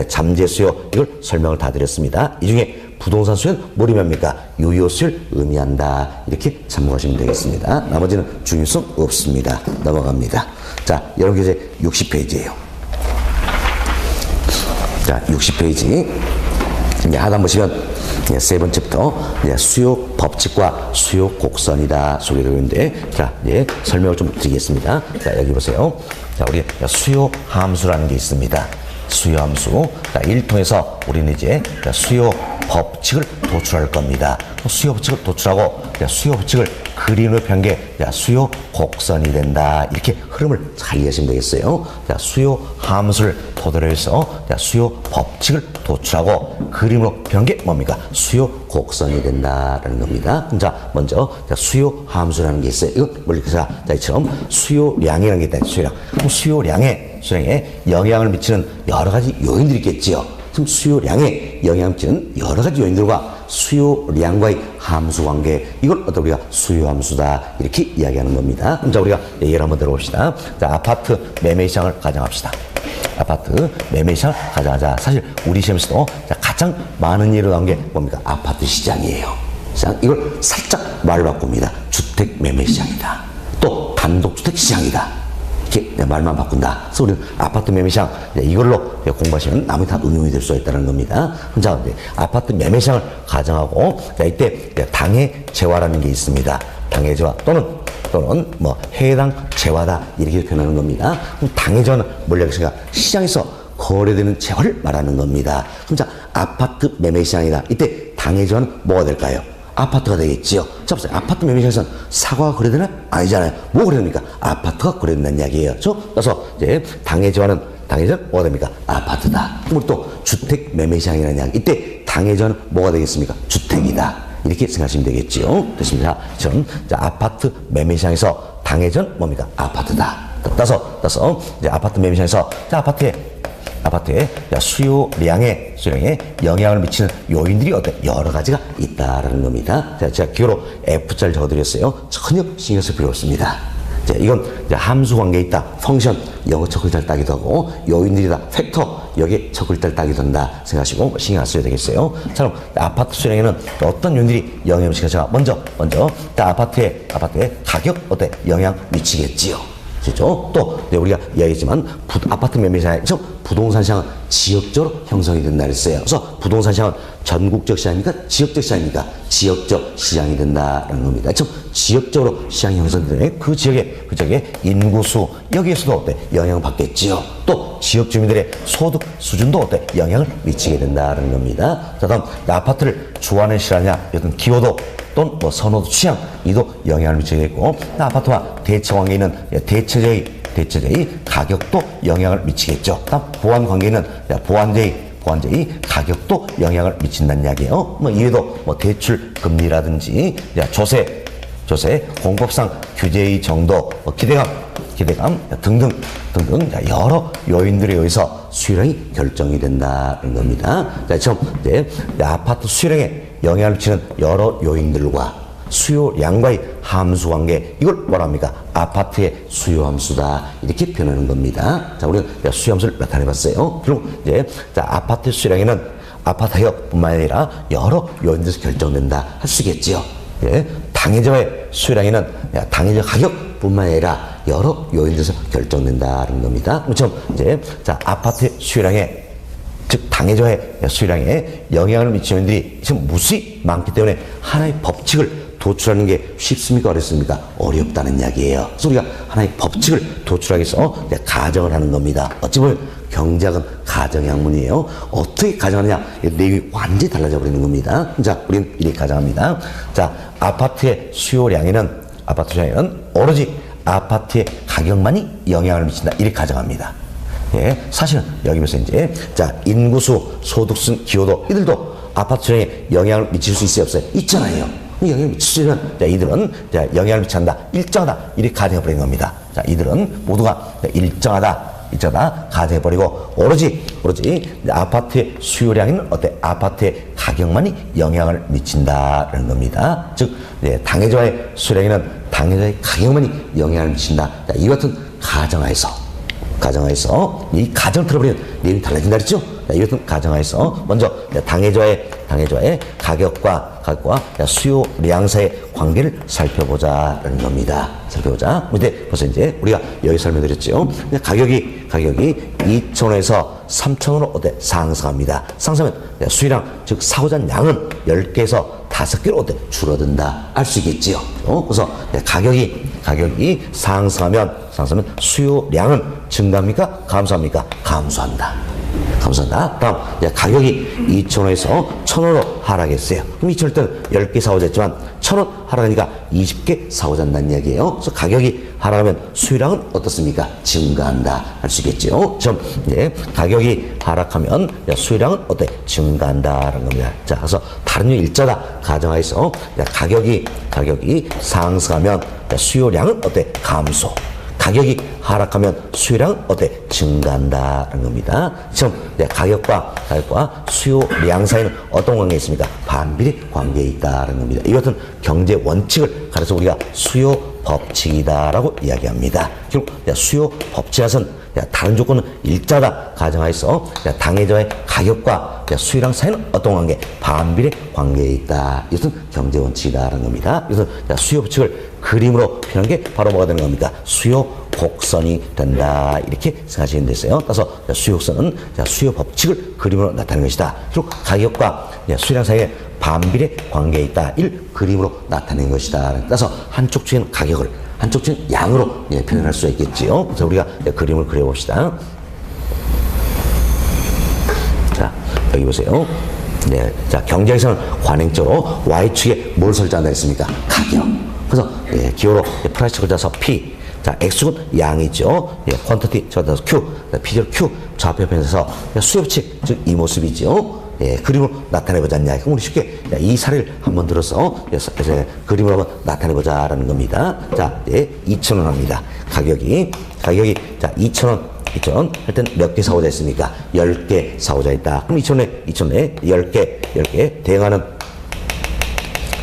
잠재 수요, 이걸 설명을 다 드렸습니다. 이 중에 부동산 수요는 뭘 의미합니까? 유효 수요를 의미한다. 이렇게 참고하시면 되겠습니다. 나머지는 중요성 없습니다. 넘어갑니다. 자, 여러분 교재 60페이지예요. 자, 60페이지. 이제 하단 보시면 세 번째부터 수요 법칙과 수요 곡선이다 소개되고 있는데, 자, 설명을 좀 드리겠습니다. 자, 여기 보세요. 자, 우리 수요 함수라는 게 있습니다. 수요 함수. 자, 이를 통해서 우리는 이제 수요 법칙을 도출할 겁니다. 수요 법칙을 도출하고 수요 법칙을 그림으로 편 게 수요 곡선이 된다. 이렇게 흐름을 잘 이해하시면 되겠어요. 자, 수요 함수를 토대로 해서 수요 법칙을 도출하고 그림으로 편 게 뭡니까? 수요 곡선이 된다라는 겁니다. 자, 먼저 수요 함수라는 게 있어요. 이거 물리기사 이처럼 수요량이라는 게 있다. 수요량. 그럼 수요량에 영향을 미치는 여러 가지 요인들이 있겠지요. 지금 수요량에 영향을 미치는 여러 가지 요인들과 수요량과의 함수 관계, 이걸 어떻게 우리가 수요함수다 이렇게 이야기하는 겁니다. 그럼 자, 우리가 예를 한번 들어봅시다. 자, 아파트 매매 시장을 가정합시다. 아파트 매매 시장을 가정하자. 사실 우리 시험에서도 가장 많은 예로 나온 게 뭡니까? 아파트 시장이에요. 자, 이걸 살짝 말을 바꿉니다. 주택 매매 시장이다. 또 단독주택 시장이다. 이렇게 말만 바꾼다. 그래서 우리는 아파트 매매 시장 이걸로 공부하시면 나머지 다 응용이 될 수 있다는 겁니다. 자, 아파트 매매 시장을 가정하고 이때 당해 재화라는 게 있습니다. 당해 재화 또는 뭐 해당 재화다 이렇게 표현하는 겁니다. 그럼 당해 재화는 뭐라고 했으니까 시장에서 거래되는 재화를 말하는 겁니다. 그럼 자, 아파트 매매 시장이다. 이때 당해 재화는 뭐가 될까요? 아파트가 되겠지요. 자, 보세요. 아파트 매매 시장에서는 사과가 거래되나? 아니잖아요. 뭐 거래됩니까? 아파트가 거래된다는 이야기예요. 그렇죠? 그래서 이제 당해 재화는 뭐가 됩니까? 아파트다. 그리고 또 주택 매매 시장이라는 이야기. 이때 당해 재화는 뭐가 되겠습니까? 주택이다. 이렇게 생각하시면 되겠지요. 됐습니다. 자, 아파트 매매 시장에서 당해 재화는 뭡니까? 아파트다. 따라서 이제 아파트 매매 시장에서 자, 아파트의 수요량에 영향을 미치는 요인들이 여러 가지가 있다라는 겁니다. 제가 기호로 F자를 적어드렸어요. 전혀 신경 쓸 필요 없습니다. 자, 이건 함수 관계에 있다. 펑션, 영어 첫 글자를 따기도 하고, 요인들이다. 팩터, 여기에 첫 글자를 따기도 한다. 생각하시고 신경 안 써야 되겠어요. 자, 그럼 아파트 수요량에는 어떤 요인들이 영향을 미치겠죠? 먼저, 아파트의 가격 영향 미치겠지요. 그렇죠? 또 우리가 이야기했지만 아파트 매매 시장에서 부동산 시장은 지역적으로 형성이 된다 그랬어요. 그래서 부동산 시장은 전국적 시장입니까? 지역적 시장입니까? 지역적 시장이 된다는 겁니다. 즉 지역적으로 시장이 형성되면 그 지역의 인구수 여기에서도 영향을 받겠지요. 또 지역 주민들의 소득 수준도 영향을 미치게 된다는 겁니다. 자, 다음 아파트를 좋아하는 실화냐 어떤 기호도 또는 뭐 선호도 취향 이도 영향을 미치겠고 아파트와 대체 관계에 있는 대체제의 가격도 영향을 미치겠죠. 다음 보완 관계에 있는 보완제의 가격도 영향을 미친다는 이야기예요. 뭐 이외에도 뭐 대출 금리라든지 조세 공법상 규제의 정도 기대감 등등 여러 요인들에 의해서 수요량이 결정이 된다는 겁니다. 자, 처음 아파트 수요량에 영향을 미치는 여러 요인들과 수요량과의 함수 관계 이걸 뭐라 합니까? 아파트의 수요함수다 이렇게 표현하는 겁니다. 자, 우리는 수요함수를 나타내봤어요. 그리고 이제 아파트 수요량에는 아파트 가격뿐만 아니라 여러 요인들에서 결정된다 할 수 있겠지요. 예, 당해저의 수요량에는 당해저 가격뿐만 아니라 여러 요인들에서 결정된다는 겁니다. 그렇죠? 이제 아파트 수요량에 즉 당해저의 수요량에 영향을 미치는 요인들이 지금 무수히 많기 때문에 하나의 법칙을 도출하는 게 쉽습니까? 어렵습니까? 어렵다는 이야기예요. 그래서 우리가 하나의 법칙을 도출하기 위해서 가정을 하는 겁니다. 어찌 보면 경제학은 가정의 학문이에요. 어떻게 가정하느냐? 내용이 완전히 달라져 버리는 겁니다. 자, 우리는 이렇게 가정합니다. 자, 아파트의 수요량에는 오로지 아파트의 가격만이 영향을 미친다. 이렇게 가정합니다. 예, 사실은 여기 보세요. 이제 인구수, 소득순, 기호도 이들도 아파트 수요량에 영향을 미칠 수 있어요, 없어요? 있잖아요. 영향을 미치면 이들은 영향을 미친다. 일정하다. 이렇게 가정해버리는 겁니다. 자, 이들은 모두가 일정하다 가정해버리고 오로지 아파트의 수요량에는 아파트의 가격만이 영향을 미친다는 겁니다. 즉 당해저의 수요량에는 당해저의 가격만이 영향을 미친다. 자, 이 같은 가정하에서 이 가정을 틀어버리면 내용이 달라진다 그랬죠? 이 같은 가정하에서 먼저 당해저의 가격과 수요량 사이의 관계를 살펴보자라는 겁니다. 근데 벌써 이제 우리가 여기 설명드렸죠. 가격이 2,000원에서 3,000원으로 상승합니다. 상승하면 수요량 즉 사고자 양은 10개에서 5개로 줄어든다 알 수 있겠지요. 그래서 가격이 상승하면 수요량은 증가합니까? 감소합니까? 감소한다. 다음 가격이 2,000원에서 1,000원으로 하락했어요. 그럼 2,000원 때는 10개 사고자 했지만 1,000원 하락하니까 20개 사고자 한다는 이야기예요. 그래서 가격이 하락하면 수요량은 어떻습니까? 증가한다 할 수 있겠죠. 가격이 하락하면 수요량은 증가한다라는 겁니다. 자, 그래서 다른 유 일자다 가정하에서 가격이 상승하면 수요량은 감소. 가격이 하락하면 수요량은 증가한다는 겁니다. 지금 가격과 수요량 사이는 어떤 관계가 있습니까? 반비례 관계에 있다는 겁니다. 이것은 경제 원칙을 가려서 우리가 수요 법칙이다라고 이야기합니다. 결국 수요 법칙에서는 다른 조건은 일자다 가정하에서 당해자의 가격과 수요량 사이는 어떤 관계? 반비례 관계에 있다. 이것은 경제 원칙이다라는 겁니다. 그래서 수요 법칙을 그림으로 표현한 게 바로 뭐가 되는 겁니까? 수요 곡선이 된다. 이렇게 생각하시면 되세요. 따라서 수요 곡선은 수요 법칙을 그림으로 나타내는 것이다. 그리고 가격과 수요량 사이에 반비례 관계에 있다. 일 그림으로 나타내는 것이다. 따라서 한쪽 측은 가격을, 한쪽 측은 양으로 표현할 수 있겠지요. 그래서 우리가 그림을 그려봅시다. 자, 여기 보세요. 네, 자, 경쟁성은 관행적으로 Y축에 뭘 설정한다 했습니까? 가격. 그래서 기호로 프라이스 걸자서 P. 자, X축은 양이죠. 퀀티티 적어서 Q. P절 Q. 좌표 편에서 수요법칙, 즉 이 모습이죠. 그림으로 나타내보자. 그럼 우리 쉽게 이 사례를 한번 들어서 그림으로 한번 나타내보자라는 겁니다. 자, 2,000원 합니다. 가격이 자, 2,000원 할 때는 몇 개 사오자 했습니까? 10개 사오자 했다. 그럼 2,000원에 10개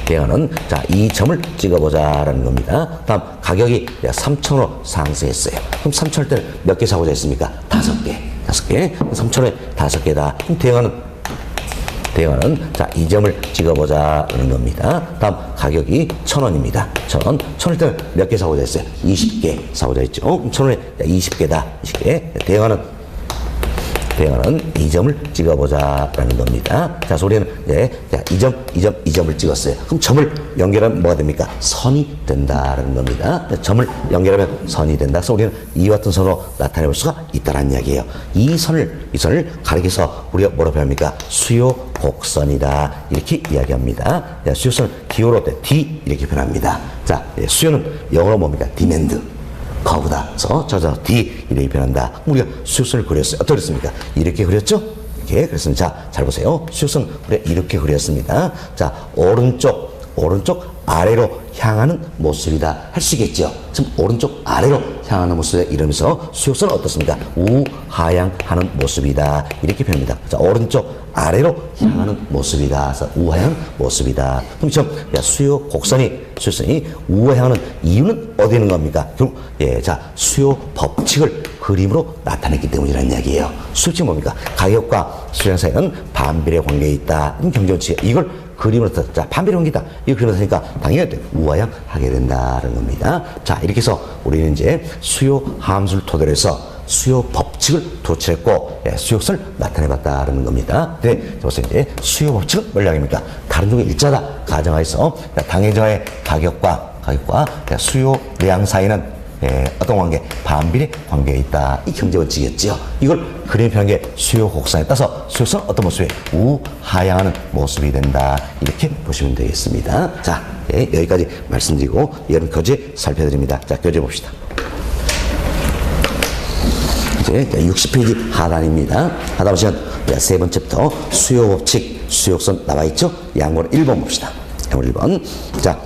대응하는 자, 이 점을 찍어보자라는 겁니다. 다음 가격이 3,000원으로 상승했어요. 그럼 3,000원 할 때는 몇 개 사오자 했습니까? 5개. 3,000원에 5개다. 그럼 대응하는 자, 이 점을 찍어보자라는 겁니다. 다음 가격이 1,000원입니다. 1,000원 할 때는 몇 개 사오자 했어요? 20개 사오자 했죠. 그럼 1,000원에 20개다. 20개. 대응하는 이 점을 찍어보자라는 겁니다. 자, 소리는 자, 이 점을 찍었어요. 그럼 점을 연결하면 뭐가 됩니까? 선이 된다라는 겁니다. 점을 연결하면 선이 된다. 그래서 우리는 이와 같은 선으로 나타내볼 수가 있다라는 이야기예요. 이 선을 가리켜서 우리가 뭐라고 표현합니까? 수요 곡선이다. 이렇게 이야기합니다. 수요선을 기호로 D 이렇게 표현합니다. 자, 수요는 영어로 뭡니까? 디맨드. 거부다. 그래서 D 이렇게 표현한다. 우리가 수요선을 그렸어요. 어떻게 그렸습니까? 이렇게 그렸죠? 이렇게 그랬습니다. 자, 잘 보세요. 수요선 우리가 이렇게 그렸습니다. 자, 오른쪽 아래로 향하는 모습이다. 할 수 있겠죠? 지금 오른쪽 아래로 향하는 모습이다. 이러면서 수요선은 어떻습니까? 우하향하는 모습이다. 이렇게 표현합니다. 자, 오른쪽 아래로 향하는 모습이다. 그래서 우하향 모습이다. 그럼 지금 수요선이 우하향하는 이유는 어디 있는 겁니까? 결국 자, 수요 법칙을 그림으로 나타냈기 때문이라는 이야기예요. 수요법칙이 뭡니까? 가격과 수요량 사이는 반비례 관계에 있다. 경제원칙. 이걸 그림으로 자, 반비례 관계다. 이거 그림으로 하니까 당연히 우하향 하게 된다는 겁니다. 자, 이렇게 해서 우리는 이제 수요 함수를 토대로 해서 수요 법칙을 도출했고 수요선을 나타내봤다는 겁니다. 네, 그래서 이제 수요 법칙은 뭘 이야기합니까? 다른 쪽의 일자다 가정하에서 당해자의 가격과 수요량 사이는 어떤 관계? 반비례 관계에 있다. 이 경제 원칙이었죠. 이걸 그림에 표현한 게 수요 곡선에 따라서 수요선은 어떤 모습이에요? 우하향하는 모습이 된다. 이렇게 보시면 되겠습니다. 자, 여기까지 말씀드리고 여러분 교재 살펴드립니다. 자, 교재 봅시다. 이제 60페이지 하단입니다. 하단 보시면 세 번째부터 수요 법칙, 수요선 나와 있죠? 양권 1번 봅시다. 양권 1번. 자,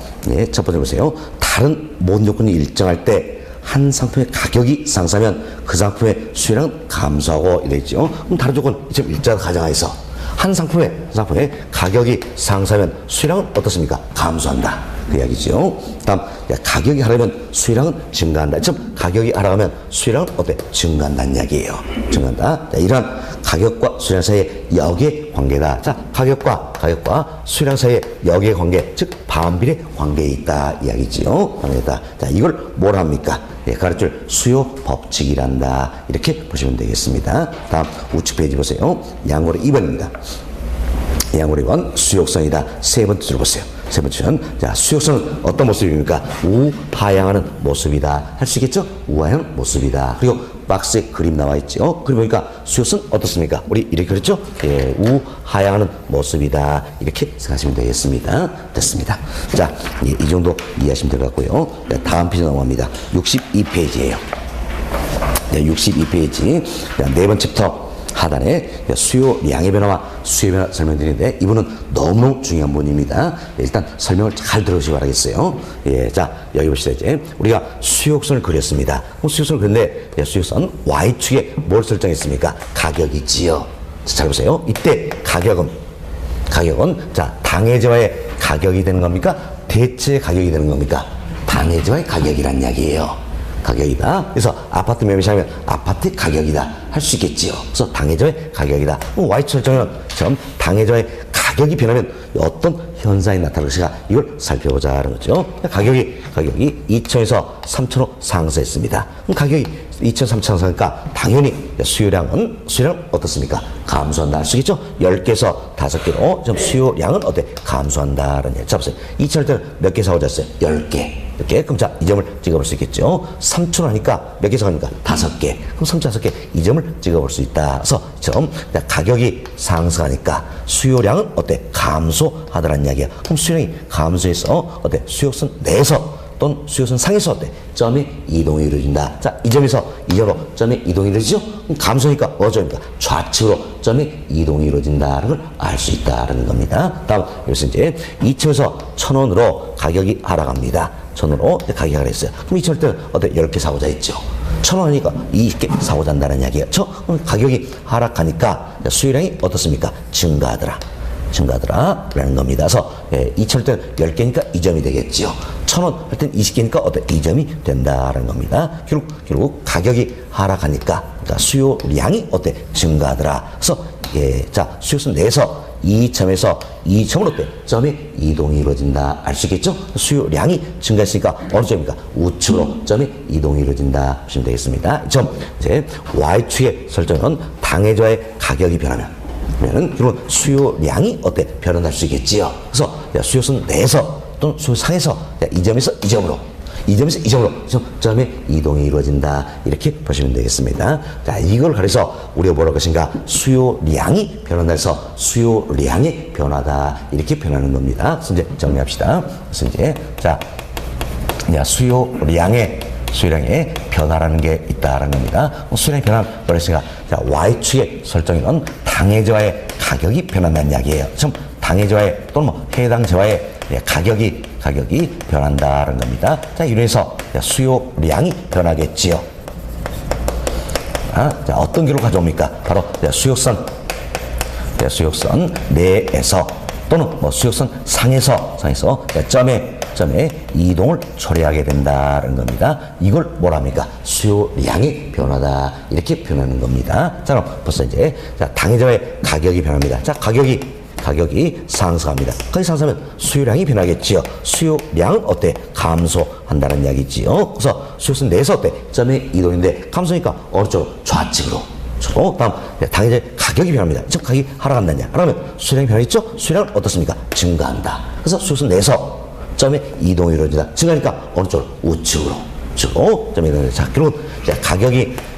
첫 번째 보세요. 다른 모든 조건이 일정할 때 한 상품의 가격이 상승하면 그 상품의 수요량은 감소하고 이랬죠. 그럼 다른 조건 지금 일자가 가정하에서 한 상품의 가격이 상승하면 수요량은 어떻습니까? 감소한다. 그 이야기죠. 다음 가격이 하락하면 수요량은 증가한다. 즉 가격이 하락하면 수요량은 어때? 증가한다는 이야기예요. 증가한다. 자, 이러한 가격과 수요량 사이의 역의 관계다. 자, 가격과 수요량 사이의 역의 관계, 즉 반비례 관계에 있다 이야기지요. 관계다. 자, 이걸 뭐라 합니까? 가르칠 수요 법칙이란다. 이렇게 보시면 되겠습니다. 다음 우측 페이지 보세요. 양고로 2번입니다. 양고로 2번 수요선이다. 세 번째 줄 보세요. 세 번째는 자, 수요선은 어떤 모습입니까? 우하향하는 모습이다. 할 수 있겠죠? 우하향 모습이다. 그리고 박스에 그림 나와 있죠. 그림 보니까 수요선 어떻습니까? 우리 이렇게 그랬죠? 우하향하는 모습이다. 이렇게 생각하시면 되겠습니다. 됐습니다. 자, 이 정도 이해하시면 될 것 같고요. 다음 페이지 넘어갑니다. 62페이지예요. 62페이지 네 번째부터 하단에 수요량의 변화와 수요의 변화 설명드리는데 이분은 너무너무 중요한 부분입니다. 일단 설명을 잘 들으시기 바라겠어요. 자, 여기 보시죠. 이제 우리가 수요선을 그렸습니다. 수요선을 그렸는데 수요선 Y축에 뭘 설정했습니까? 가격이지요. 잘 보세요. 이때 가격은 자, 당해자와의 가격이 되는 겁니까? 대체의 가격이 되는 겁니까? 당해자와의 가격이란 이야기예요. 가격이다. 그래서 아파트 매매시하면 아파트 가격이다 할 수 있겠지요. 그래서 당해저의 가격이다. Y축 설정은 처음 당해저의 가격이 변하면 어떤 현상이 나타날 것인가 이걸 살펴보자는 거죠. 가격이 2천에서 3천으로 상승했습니다. 그럼 가격이 2천, 3천 상승하니까 당연히 수요량은 어떻습니까? 감소한다 할 수 있겠죠? 10개에서 5개로 좀 수요량은 어때? 감소한다는 얘기. 자, 보세요. 2천일 때는 몇 개 사고 잤어요? 10개. 이렇게. 그럼 자, 이 점을 찍어볼 수 있겠죠? 3천 하니까 몇 개 사가니까 5개. 그럼 3천 5개 이 점을 찍어볼 수 있다. 그래서 점 가격이 상승하니까 수요량은 어때? 감소하더란 이야기야. 그럼 수요량이 감소해서 어때? 수요선 내에서 또는 수요선 상에서 어때? 점의 이동이 이루어진다. 자, 이 점에서 이 점으로 점의 이동이 이루어지죠? 그럼 감소니까 어쩌니까 좌측으로 점의 이동이 이루어진다는 걸 알 수 있다는 겁니다. 다음, 여기서 이제 2층에서 1,000원으로 가격이 하락합니다. 1,000원으로 가격이 하락했어요. 그럼 2,000원 때는 어때? 10개 사고자 했죠. 1,000원이니까 20개 사고자 한다는 이야기예요. 그럼 가격이 하락하니까 수요량이 어떻습니까? 증가하더라라는 겁니다. 그래서 2,000원 때는 10개니까 2점이 되겠죠. 1,000원 할 때는 20개니까 어때? 2점이 된다라는 겁니다. 결국 가격이 하락하니까 수요량이 어때? 증가하더라. 그래서 자, 수요선 내에서 2점에서 2점으로 어때? 점의 이동이 이루어진다. 알 수 있겠죠? 수요량이 증가했으니까 어느 점입니까? 우측으로 점의 이동이 이루어진다. 보시면 되겠습니다. 이 점, 이제 Y축의 설정은 당해저의 가격이 변하면 결국 수요량이 어때? 변화할 수 있겠지요. 그래서 수요선 내에서 또는 수요상에서 이 점에서 이 점으로 점의 이동이 이루어진다. 이렇게 보시면 되겠습니다. 자, 이걸 가려서 우리가 뭐라고 할 것인가? 수요량이 변화해서 수요량의 변화다. 이렇게 변하는 겁니다. 그래서 이제 정리합시다. 그래서 이제 자, 수요량의 변화라는 게 있다라는 겁니다. 수요량의 변화는 뭐라 했으니까 자, Y축의 설정에는 당해저하의 가격이 변한다는 이야기예요. 지금 당해저하의 또는 해당 저하의 가격이 변한다는 겁니다. 자, 이래서 수요량이 변하겠지요. 자, 어떤 기로 가져옵니까? 바로 수요선 내에서 또는 수요선 상에서 점의 이동을 초래하게 된다는 겁니다. 이걸 뭐라 합니까? 수요량의 변화다. 이렇게 표현하는 겁니다. 자, 그럼 벌써 이제 당해저하의 가격이 변합니다. 자, 가격이 상승합니다. 가격이 상승하면 수요량이 변하겠지요. 수요량은 어때? 감소한다는 이야기지요. 그래서 수요선 내에서 어때? 점의 이동인데 감소니까 어느 쪽으로? 좌측으로. 다음 당해저의 가격이 변합니다. 즉 가격이 하락한다냐? 그러면 수요량이 변하겠죠? 수요량은 어떻습니까? 증가한다. 그래서 수요선 내에서 점의 이동이 이루어진다. 증가하니까 어느 쪽으로? 우측으로. 점의 이동이 자, 결국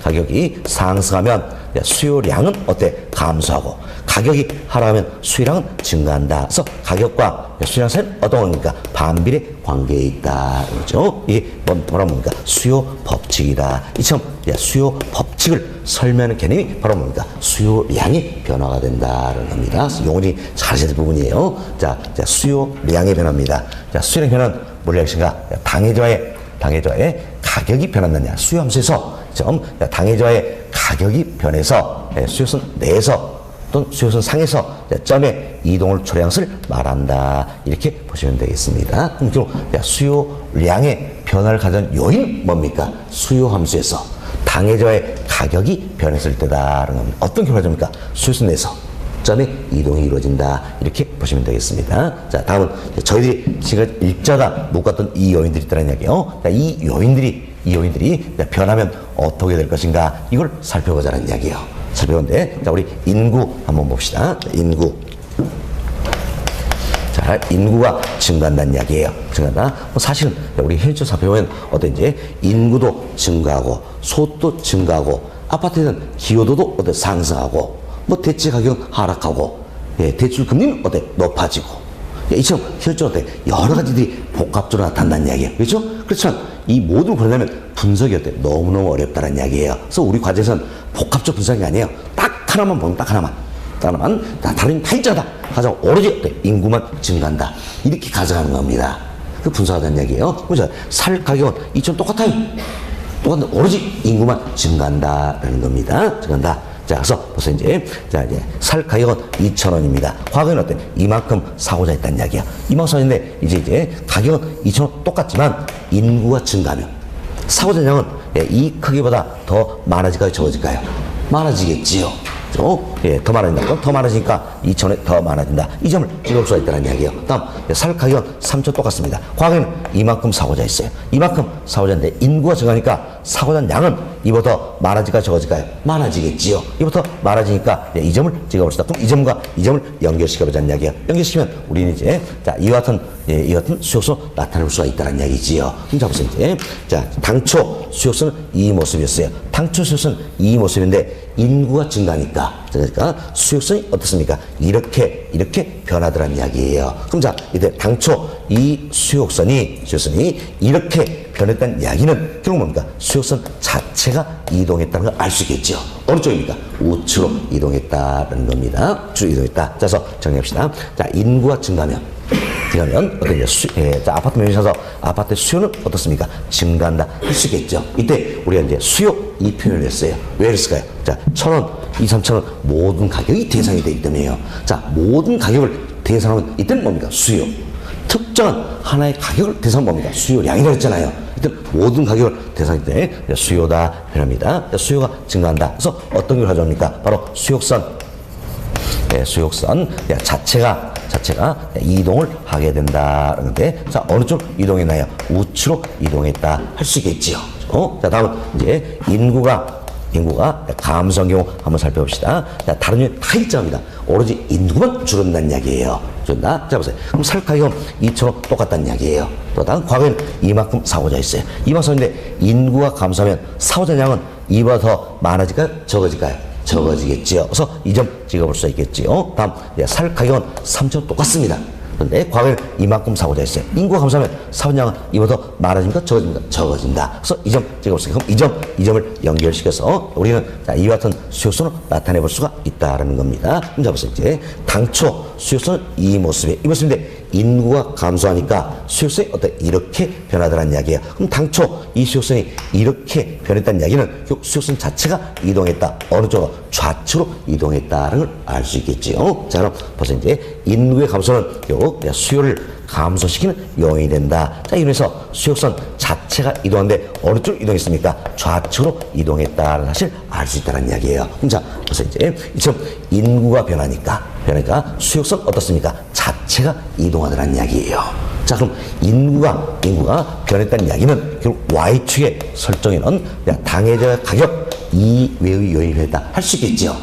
가격이 상승하면 수요량은 어때? 감소하고 가격이 하락하면 수요량은 증가한다. 그래서 가격과 수요량 사이는 어떤 관계입니까? 반비례 관계에 있다. 그렇죠? 이게 뭐라고 뭡니까? 수요 법칙이다. 이처럼 수요 법칙을 설명하는 개념이 바로 뭡니까? 수요량의 변화가 된다는 겁니다. 용어이 잘하실 부분이에요. 자, 수요량의 변화입니다. 자, 수요량의 변화는 뭐라 하신가? 당해저하의 가격이 변한다냐? 수요함수에서 당해저하의 가격이 변해서 수요선 내에서 또는 수요선 상에서 점의 이동을 초래한 것을 말한다. 이렇게 보시면 되겠습니다. 그럼 수요량의 변화를 가져온 요인 뭡니까? 수요함수에서 당해저하의 가격이 변했을 때다라는 겁니다. 어떤 결과가 됩니까? 수요선 내에서 점의 이동이 이루어진다. 이렇게 보시면 되겠습니다. 자, 다음은 저희들이 지금 읽자가 못 갔던 이 요인들이 있다는 이야기예요. 자, 이 요인들이 변하면 어떻게 될 것인가 이걸 살펴보자는 이야기예요. 살펴보는데 자, 우리 인구 한번 봅시다. 인구. 자, 인구가 증가한다는 이야기예요. 증가한다. 사실은 우리 현실 살펴보면 어떤지 인구도 증가하고 소득도 증가하고 아파트에는 기여도도 상승하고 대체 가격은 하락하고 대출 금리는 높아지고 이처럼 실제로 여러 가지들이 복합적으로 나타난다는 이야기예요. 그렇죠? 그렇지만 이 모든 걸 보려면 분석이 너무너무 어렵다는 이야기예요. 그래서 우리 과제에서는 복합적 분석이 아니에요. 딱 하나만 보면 딱 하나만 다른 다 일자다 가장 오로지 인구만 증가한다 이렇게 가져가는 겁니다. 그 분석하자는 이야기예요. 그렇죠? 살 가격은 이처럼 똑같아요. 오로지 인구만 증가한다라는 겁니다. 증가한다. 자, 그래서 벌써 이제 살 가격은 2,000원입니다. 과거에는 어때? 이만큼 사고자 했다는 이야기야. 이만큼 사고인데 이제 가격은 2,000원 똑같지만 인구가 증가하면 사고자 양은 이 크기보다 더 많아질까요? 적어질까요? 많아지겠지요. 더 많아진다. 더 많아지니까 2,000원에 더 많아진다. 이 점을 찍을 수가 있다는 이야기예요. 다음, 살 가격은 3,000 똑같습니다. 과거에는 이만큼 사고자 있어요. 이만큼 사고자인데 인구가 증가하니까 사고자 양은 이보다 더 많아질까요? 적어질까요? 많아지겠지요. 이보다 더 많아지니까 이 점을 찍어봅시다. 그럼 이 점과 이 점을 연결시켜보자는 이야기예요. 연결시키면 우리는 이제 이와 같은 수요소 나타낼 수가 있다는 이야기지요. 그럼 자 보세요. 이제 당초 수요소는 이 모습이었어요. 당초 수요소는 이 모습인데 인구가 증가하니까 그러니까 수요성이 어떻습니까? 이렇게 변하더란 이야기예요. 그럼 자, 이때 당초 이 수요선이 이렇게 변했다는 이야기는 결국 뭡니까? 수요선 자체가 이동했다는 걸 알 수 있겠죠. 어느 쪽입니까? 우측으로 이동했다는 겁니다. 우측으로 이동했다. 자, 그래서 정리합시다. 자, 인구가 증가하면 어떤 아파트 매매에서 아파트 수요는 어떻습니까? 증가한다 할 수 있겠죠. 이때 우리가 이제 수요 이 표현을 했어요. 왜 그랬을까요? 자, 1,000원, 2,000, 3,000원 모든 가격이 대상이 되기 때문에요. 자, 모든 가격을 대상하면 이때는 뭡니까? 수요. 특정한 하나의 가격을 대상하면 뭡니까? 수요량이라고 했잖아요. 이때 모든 가격을 대상할 때 수요다 표현합니다. 수요가 증가한다. 그래서 어떤 걸 가져옵니까? 바로 수요선 자체가 이동을 하게 된다는데, 자, 어느 쪽 이동했나요? 우측으로 이동했다 할 수 있겠지요. 자, 다음은 이제 인구가 감소한 경우 한번 살펴봅시다. 자, 다른 류는 다 일정합니다. 오로지 인구만 줄어든다는 이야기예요. 줄어든다. 자, 보세요. 그럼 살 가격은 2,000원 똑같다는 이야기예요. 또 다음 과거에는 이만큼 사고자 있어요. 이만큼인데 인구가 감소하면 사고자 양은 이보다 더 많아질까요? 적어질까요? 적어지겠지요. 그래서 이 점 찍어볼 수 있겠지요. 다음, 살 가격은 3,000원 똑같습니다. 그런데 과거에는 이만큼 사고자 했어요. 인구가 감소하면 사고량은 이보다 더 많아집니까? 적어집니까? 적어진다. 그래서 이 점 찍어볼 수 있어요. 그럼 이 점을 연결시켜서 우리는 이와 같은 수요선을 나타내 볼 수가 있다는 겁니다. 그럼 자 보세요. 이제 당초 수요선은 이 모습인데 인구가 감소하니까 수요선이 이렇게 변하더라는 이야기예요. 그럼 당초 이 수요선이 이렇게 변했다는 이야기는 결국 수요선 자체가 이동했다. 어느 쪽으로? 좌측으로 이동했다는 걸 알 수 있겠지요. 자, 그럼 보세요. 이제 인구의 감소는 결국 수요를 감소시키는 요인이 된다. 자, 이러면서 수요선 자체가 이동하는데 어느 쪽으로 이동했습니까? 좌측으로 이동했다는 사실 알 수 있다는 이야기예요. 그럼 자, 보세요. 이제 이처럼 인구가 변하니까 수요선 어떻습니까? 자체가 이동하더라는 이야기예요. 자, 그럼 인구가 변했다는 이야기는 결국 Y축에 설정해놓은 당해자 가격 이외의 요인이 변했다 할 수 있겠죠.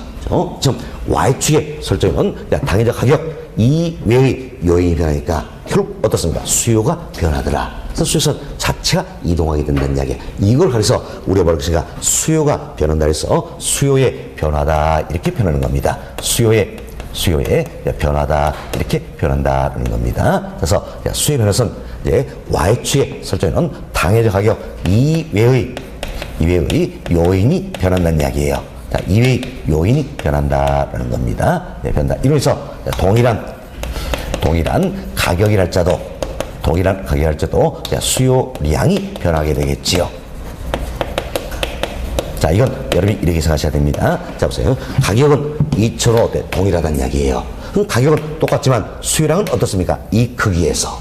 지금 Y축에 설정해놓은 당해자 가격 이외의 요인이 변하니까 결국 어떻습니까? 수요가 변하더라. 그래서 수요선 자체가 이동하게 된다는 이야기. 이걸 가려서 우리가 볼 것인가? 수요가 변한다 해서 수요의 변화다 이렇게 표현하는 겁니다. 수요의 변화다 이렇게 표현한다는 겁니다. 그래서 수요의 변화선 이제 Y축에 설정해놓은 당해자 가격 이외의 요인이 변한다는 이야기예요. 자, 이외의 요인이 변한다는 겁니다. 변한다. 이러면서 동일한 가격이랄지라도 수요량이 변하게 되겠지요. 자, 이건 여러분이 이렇게 생각하셔야 됩니다. 자, 보세요. 가격은 2,000원 동일하다는 이야기예요. 그럼 가격은 똑같지만 수요량은 어떻습니까? 이 크기에서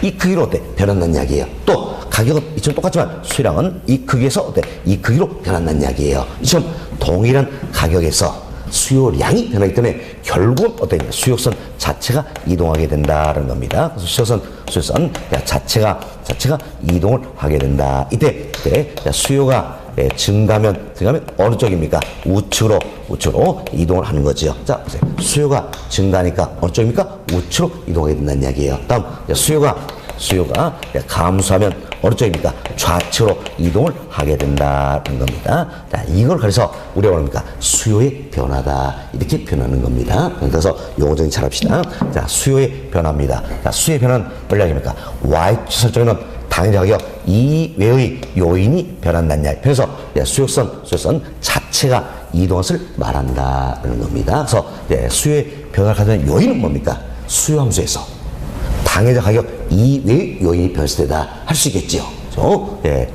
이 크기로 변한다는 이야기예요. 또 가격은 2,000원 똑같지만 수요량은 이 크기에서 이 크기로 변한다는 이야기예요. 이처럼 동일한 가격에서 수요량이 변하기 때문에 결국은 수요선 자체가 이동하게 된다는 겁니다. 그래서 수요선 자체가 이동을 하게 된다. 이때 수요가 증가하면 어느 쪽입니까? 우측으로 이동을 하는 거죠. 자, 보세요. 수요가 증가하니까 어느 쪽입니까? 우측으로 이동하게 된다는 이야기예요. 다음, 수요가 감소하면 어느 쪽입니까? 좌측으로 이동을 하게 된다는 겁니다. 자, 이걸 그래서 우리가 뭡니까? 수요의 변화다 이렇게 표현하는 겁니다. 그래서 용어적인 잘 합시다. 자, 수요의 변화입니다. 자, 수요의 변화는 뭐냐입니까? Y축 설정에는 당해자 가격 이외의 요인이 변한다는 이야기. 그래서 수요선 자체가 이동한 것을 말한다는 겁니다. 그래서 수요의 변화를 가져는 요인은 뭡니까? 수요함수에서 당해자 가격 이외의 요인이 변수되다 할 수 있겠지요.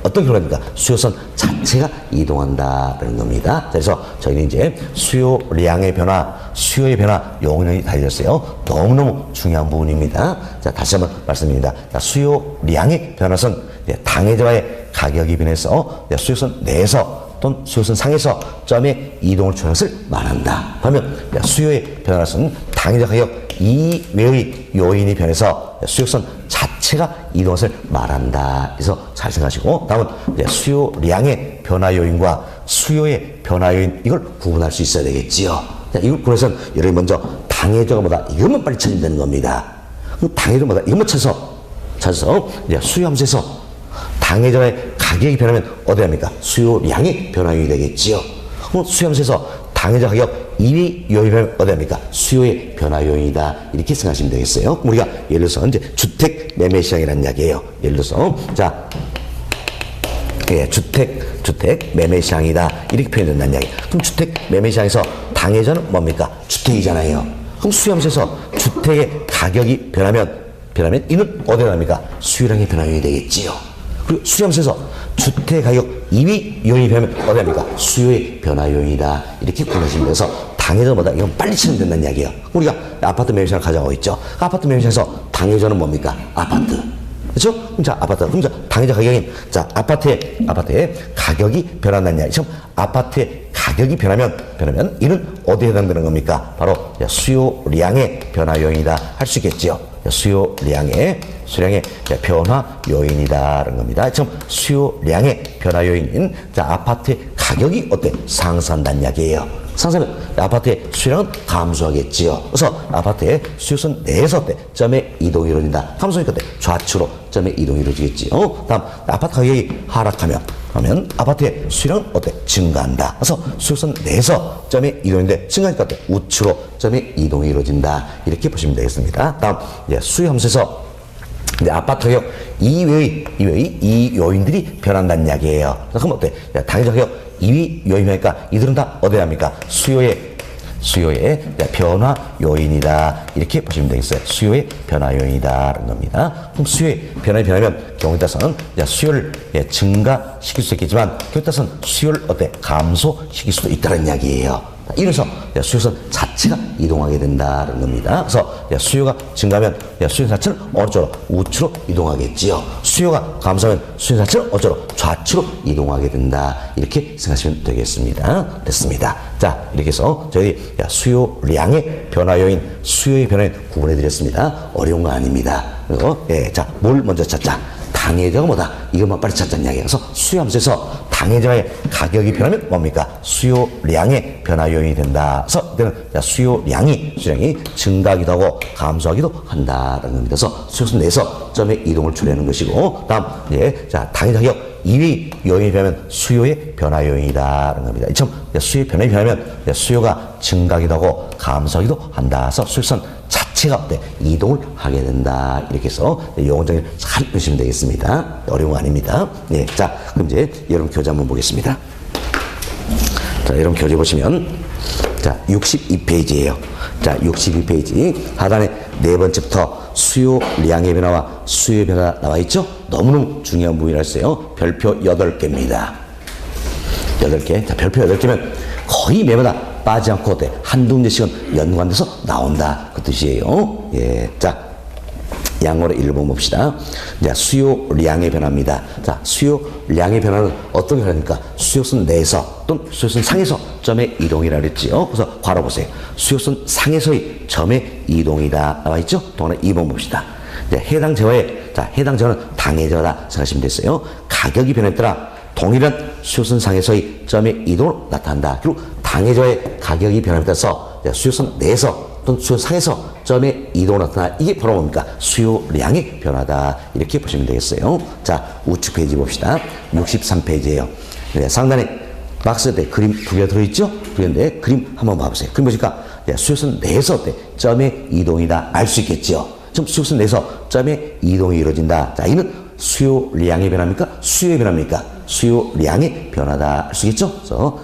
어떤 결과입니까? 수요선 자체가 이동한다는 겁니다. 그래서 저희는 이제 수요량의 변화, 수요의 변화 용어이 달렸어요. 너무너무 중요한 부분입니다. 자, 다시 한번 말씀드립니다. 수요량의 변화선 당해자와의 가격이 변해서 수요선 내에서 또는 수요선 상에서 점의 이동을 초래한 것을 말한다. 그러면 수요의 변화는 당해자 가격 이외의 요인이 변해서 수요선 자체가 이동한 것을 말한다. 그래서 잘 생각하시고, 다음은 수요량의 변화 요인과 수요의 변화 요인, 이걸 구분할 수 있어야 되겠지요. 자, 이걸 구분해서 여러분이 먼저 당해자가 뭐다, 이것만 빨리 찾으면 되는 겁니다. 그럼 당해자가 뭐다, 이것만 찾아서 수요함수에서 당해자의 가격이 변하면 어디 합니까? 수요량의 변화 요인이 되겠지요. 그럼 수요함수에서 당해자 가격 2위 요인은 어디 합니까? 수요의 변화 요인이다. 이렇게 생각하시면 되겠어요. 우리가 예를 들어서 이제 주택 매매 시장이라는 이야기예요. 예를 들어서 자, 주택 매매 시장이다. 이렇게 표현된다는 이야기. 그럼 주택 매매 시장에서 당해자는 뭡니까? 주택이잖아요. 그럼 수요함수에서 주택의 가격이 변하면 이는 어디에 합니까? 수요량의 변화 요인이 되겠지요. 그리고 수요함수에서 주택 가격 2위 요인이 변하면 어디 합니까? 수요의 변화 요인이다. 이렇게 구분하시면 돼서 당해자마다 이건 빨리 치면 된다는 이야기예요. 우리가 아파트 매매시장을 가져가고 있죠. 아파트 매매시장에서 당해자는 뭡니까? 아파트. 그렇죠? 그럼 자, 아파트. 그럼 자, 당해자 가격인 자, 아파트의 가격이 변한다는 이야기죠. 아파트의 가격이 변하면 이는 어디에 해당되는 겁니까? 바로 수요량의 변화 요인이다. 할 수 있겠지요. 수요량의 변화 요인이다라는 겁니다. 지금 수요량의 변화 요인인 자, 아파트의 가격이 어때? 상승한다는 이야기예요. 상승하면 아파트의 수요량은 감소하겠지요. 그래서 아파트의 수요선 내에서 어때? 점의 이동이 이루어진다. 감소니까 어때? 좌측으로 점의 이동이 이루어지겠지요. 다음 아파트 가격이 하락하면 그러면 아파트의 수요량은 어때? 증가한다. 그래서 수요선 내에서 점의 이동인데 증가하니까 어때? 우측으로 점의 이동이 이루어진다. 이렇게 보시면 되겠습니다. 다음 수요함수에서 아파트 가격 이외의 이 요인들이 변한다는 이야기예요. 그럼 어때? 당해자 가격 2위 요인이니까 이들은 다 어디에 합니까? 수요의 변화 요인이다. 이렇게 보시면 되겠어요. 수요의 변화 요인이다라는 겁니다. 그럼 수요의 변화가 변하면 경우에 따라서는 수요를 증가시킬 수 있겠지만 경우에 따라서는 수요를 어때? 감소시킬 수도 있다는 이야기예요. 이래서 수요선 자체가 이동하게 된다는 겁니다. 그래서 수요가 증가하면 수요 자체는 어느 쪽으로? 우측으로 이동하겠지요. 수요가 감소하면 수요 자체는 어느 쪽으로? 좌측으로 이동하게 된다. 이렇게 생각하시면 되겠습니다. 됐습니다. 자, 이렇게 해서 저희 수요량의 변화 요인, 수요의 변화를 구분해 드렸습니다. 어려운 거 아닙니다. 그리고 자, 뭘 먼저 찾자? 당해자가 뭐다? 이것만 빨리 찾자는 이야기예요. 그래서 수요함수에서 당해자의 가격이 변하면 뭡니까? 수요량의 변화 요인이 된다. 그래서 이때는 수요량이 증가하기도 하고 감소하기도 한다라는 겁니다. 그래서 수요선 내에서 점의 이동을 초래하는 것이고, 다음 자, 당해자 가격 2위 요인이 변하면 수요의 변화 요인이다라는 겁니다. 이처럼 수요의 변화가 변하면 수요가 증가하기도 하고 감소하기도 한다. 그래서 수요선 자체가 어때? 이동을 하게 된다. 이렇게 해서 용어 정의를 잘 보시면 되겠습니다. 어려운 거 아닙니다. 네, 자, 그럼 이제 여러분 교재 한번 보겠습니다. 자, 여러분 교재 보시면 자, 62페이지예요. 자, 62페이지 하단에 네 번째부터 수요량의 변화와 수요의 변화가 나와 있죠? 너무너무 중요한 부분이라서요. 별표 8개입니다. 8개. 자, 별표 8개면 거의 매마다 빠지지 않고 어때? 한두 문제씩은 연관돼서 나온다. 그 뜻이에요. 예. 자, 양어로 1번 봅시다. 자, 수요량의 변화입니다. 자, 수요량의 변화는 어떤 변화입니까? 수요선 내에서 또는 수요선 상에서 점의 이동이라고 그랬지요. 그래서 괄호 보세요. 수요선 상에서의 점의 이동이다. 나와 있죠? 동안에 2번 봅시다. 해당 재화의, 자, 해당 재화는 당해자다 생각하시면 됐어요. 가격이 변했더라. 동일한 수요선 상에서의 점의 이동으로 나타난다. 그리고 당해자의 가격이 변함에 따라서 수요선 내에서 또는 수요 상에서 점의 이동으로 나타나. 이게 바로 뭡니까? 수요량의 변화다. 이렇게 보시면 되겠어요. 자, 우측 페이지 봅시다. 63페이지예요. 상단에 박스에 그림 두 개 들어있죠? 두 개인데 그림 한번 봐보세요. 그림 보니까 수요선 내에서 어때? 점의 이동이다. 알 수 있겠죠? 지금 수요선 내에서 점의 이동이 이루어진다. 자, 이는 수요량의 변화입니까? 수요의 변화입니까? 수요량의 변화다. 알 수 있겠죠?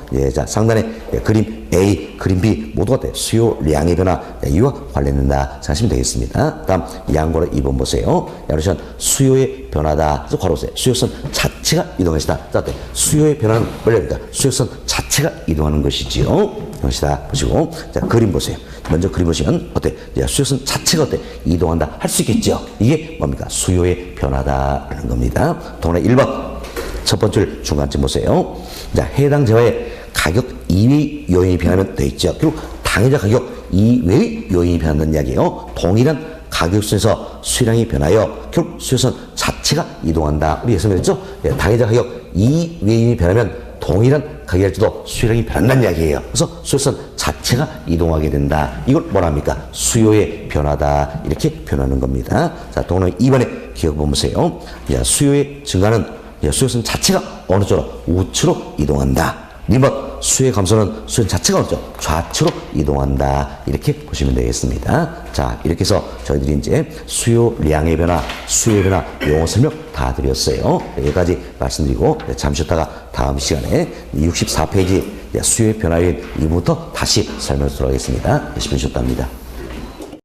그래서 자, 상단에 그림 A, 그림 B 모두가 어때? 수요량의 변화, 이와 관련된다 생각하시면 되겠습니다. 다음 양보로 2번 보세요. 양보시면 수요의 변화다. 그래서 괄호 보세요. 수요선 자체가 이동하는 것이다. 자, 어때? 수요의 변화는 원래입니까? 수요선 자체가 이동하는 것이지요. 것이다. 보시고 자, 그림 보세요. 먼저 그림 보시면 어때? 수요선 자체가 어때? 이동한다. 할 수 있겠죠? 이게 뭡니까? 수요의 변화다라는 겁니다. 동원의 1번. 첫 번째 줄 중간쯤 보세요. 자, 해당 재화의 가격 이외의 요인이 변하면 돼 있죠. 그리고 당해자 가격 이외의 요인이 변한다는 이야기예요. 동일한 가격선에서 수량이 변하여 결국 수요선 자체가 이동한다. 우리 예상했죠? 예, 당해자 가격 이외의 변하면 동일한 가격일지도 수요량이 변한다는 이야기예요. 그래서 수요선 자체가 이동하게 된다. 이걸 뭐라 합니까? 수요의 변화다. 이렇게 표현하는 겁니다. 자, 또 오늘 2번에 기억 보세요. 자, 수요의 증가는 수요선 자체가 어느 쪽으로? 우측으로 이동한다. 2번 수요의 감소는 수요 자체가 어느 쪽? 좌측으로 이동한다. 이렇게 보시면 되겠습니다. 자, 이렇게 해서 저희들이 이제 수요량의 변화, 수요의 변화 용어 설명 다 드렸어요. 여기까지 말씀드리고 잠시 쉬었다가 다음 시간에 64페이지 수요의 변화의 2부부터 다시 설명드리도록 하겠습니다. 열심히 쉬었답니다.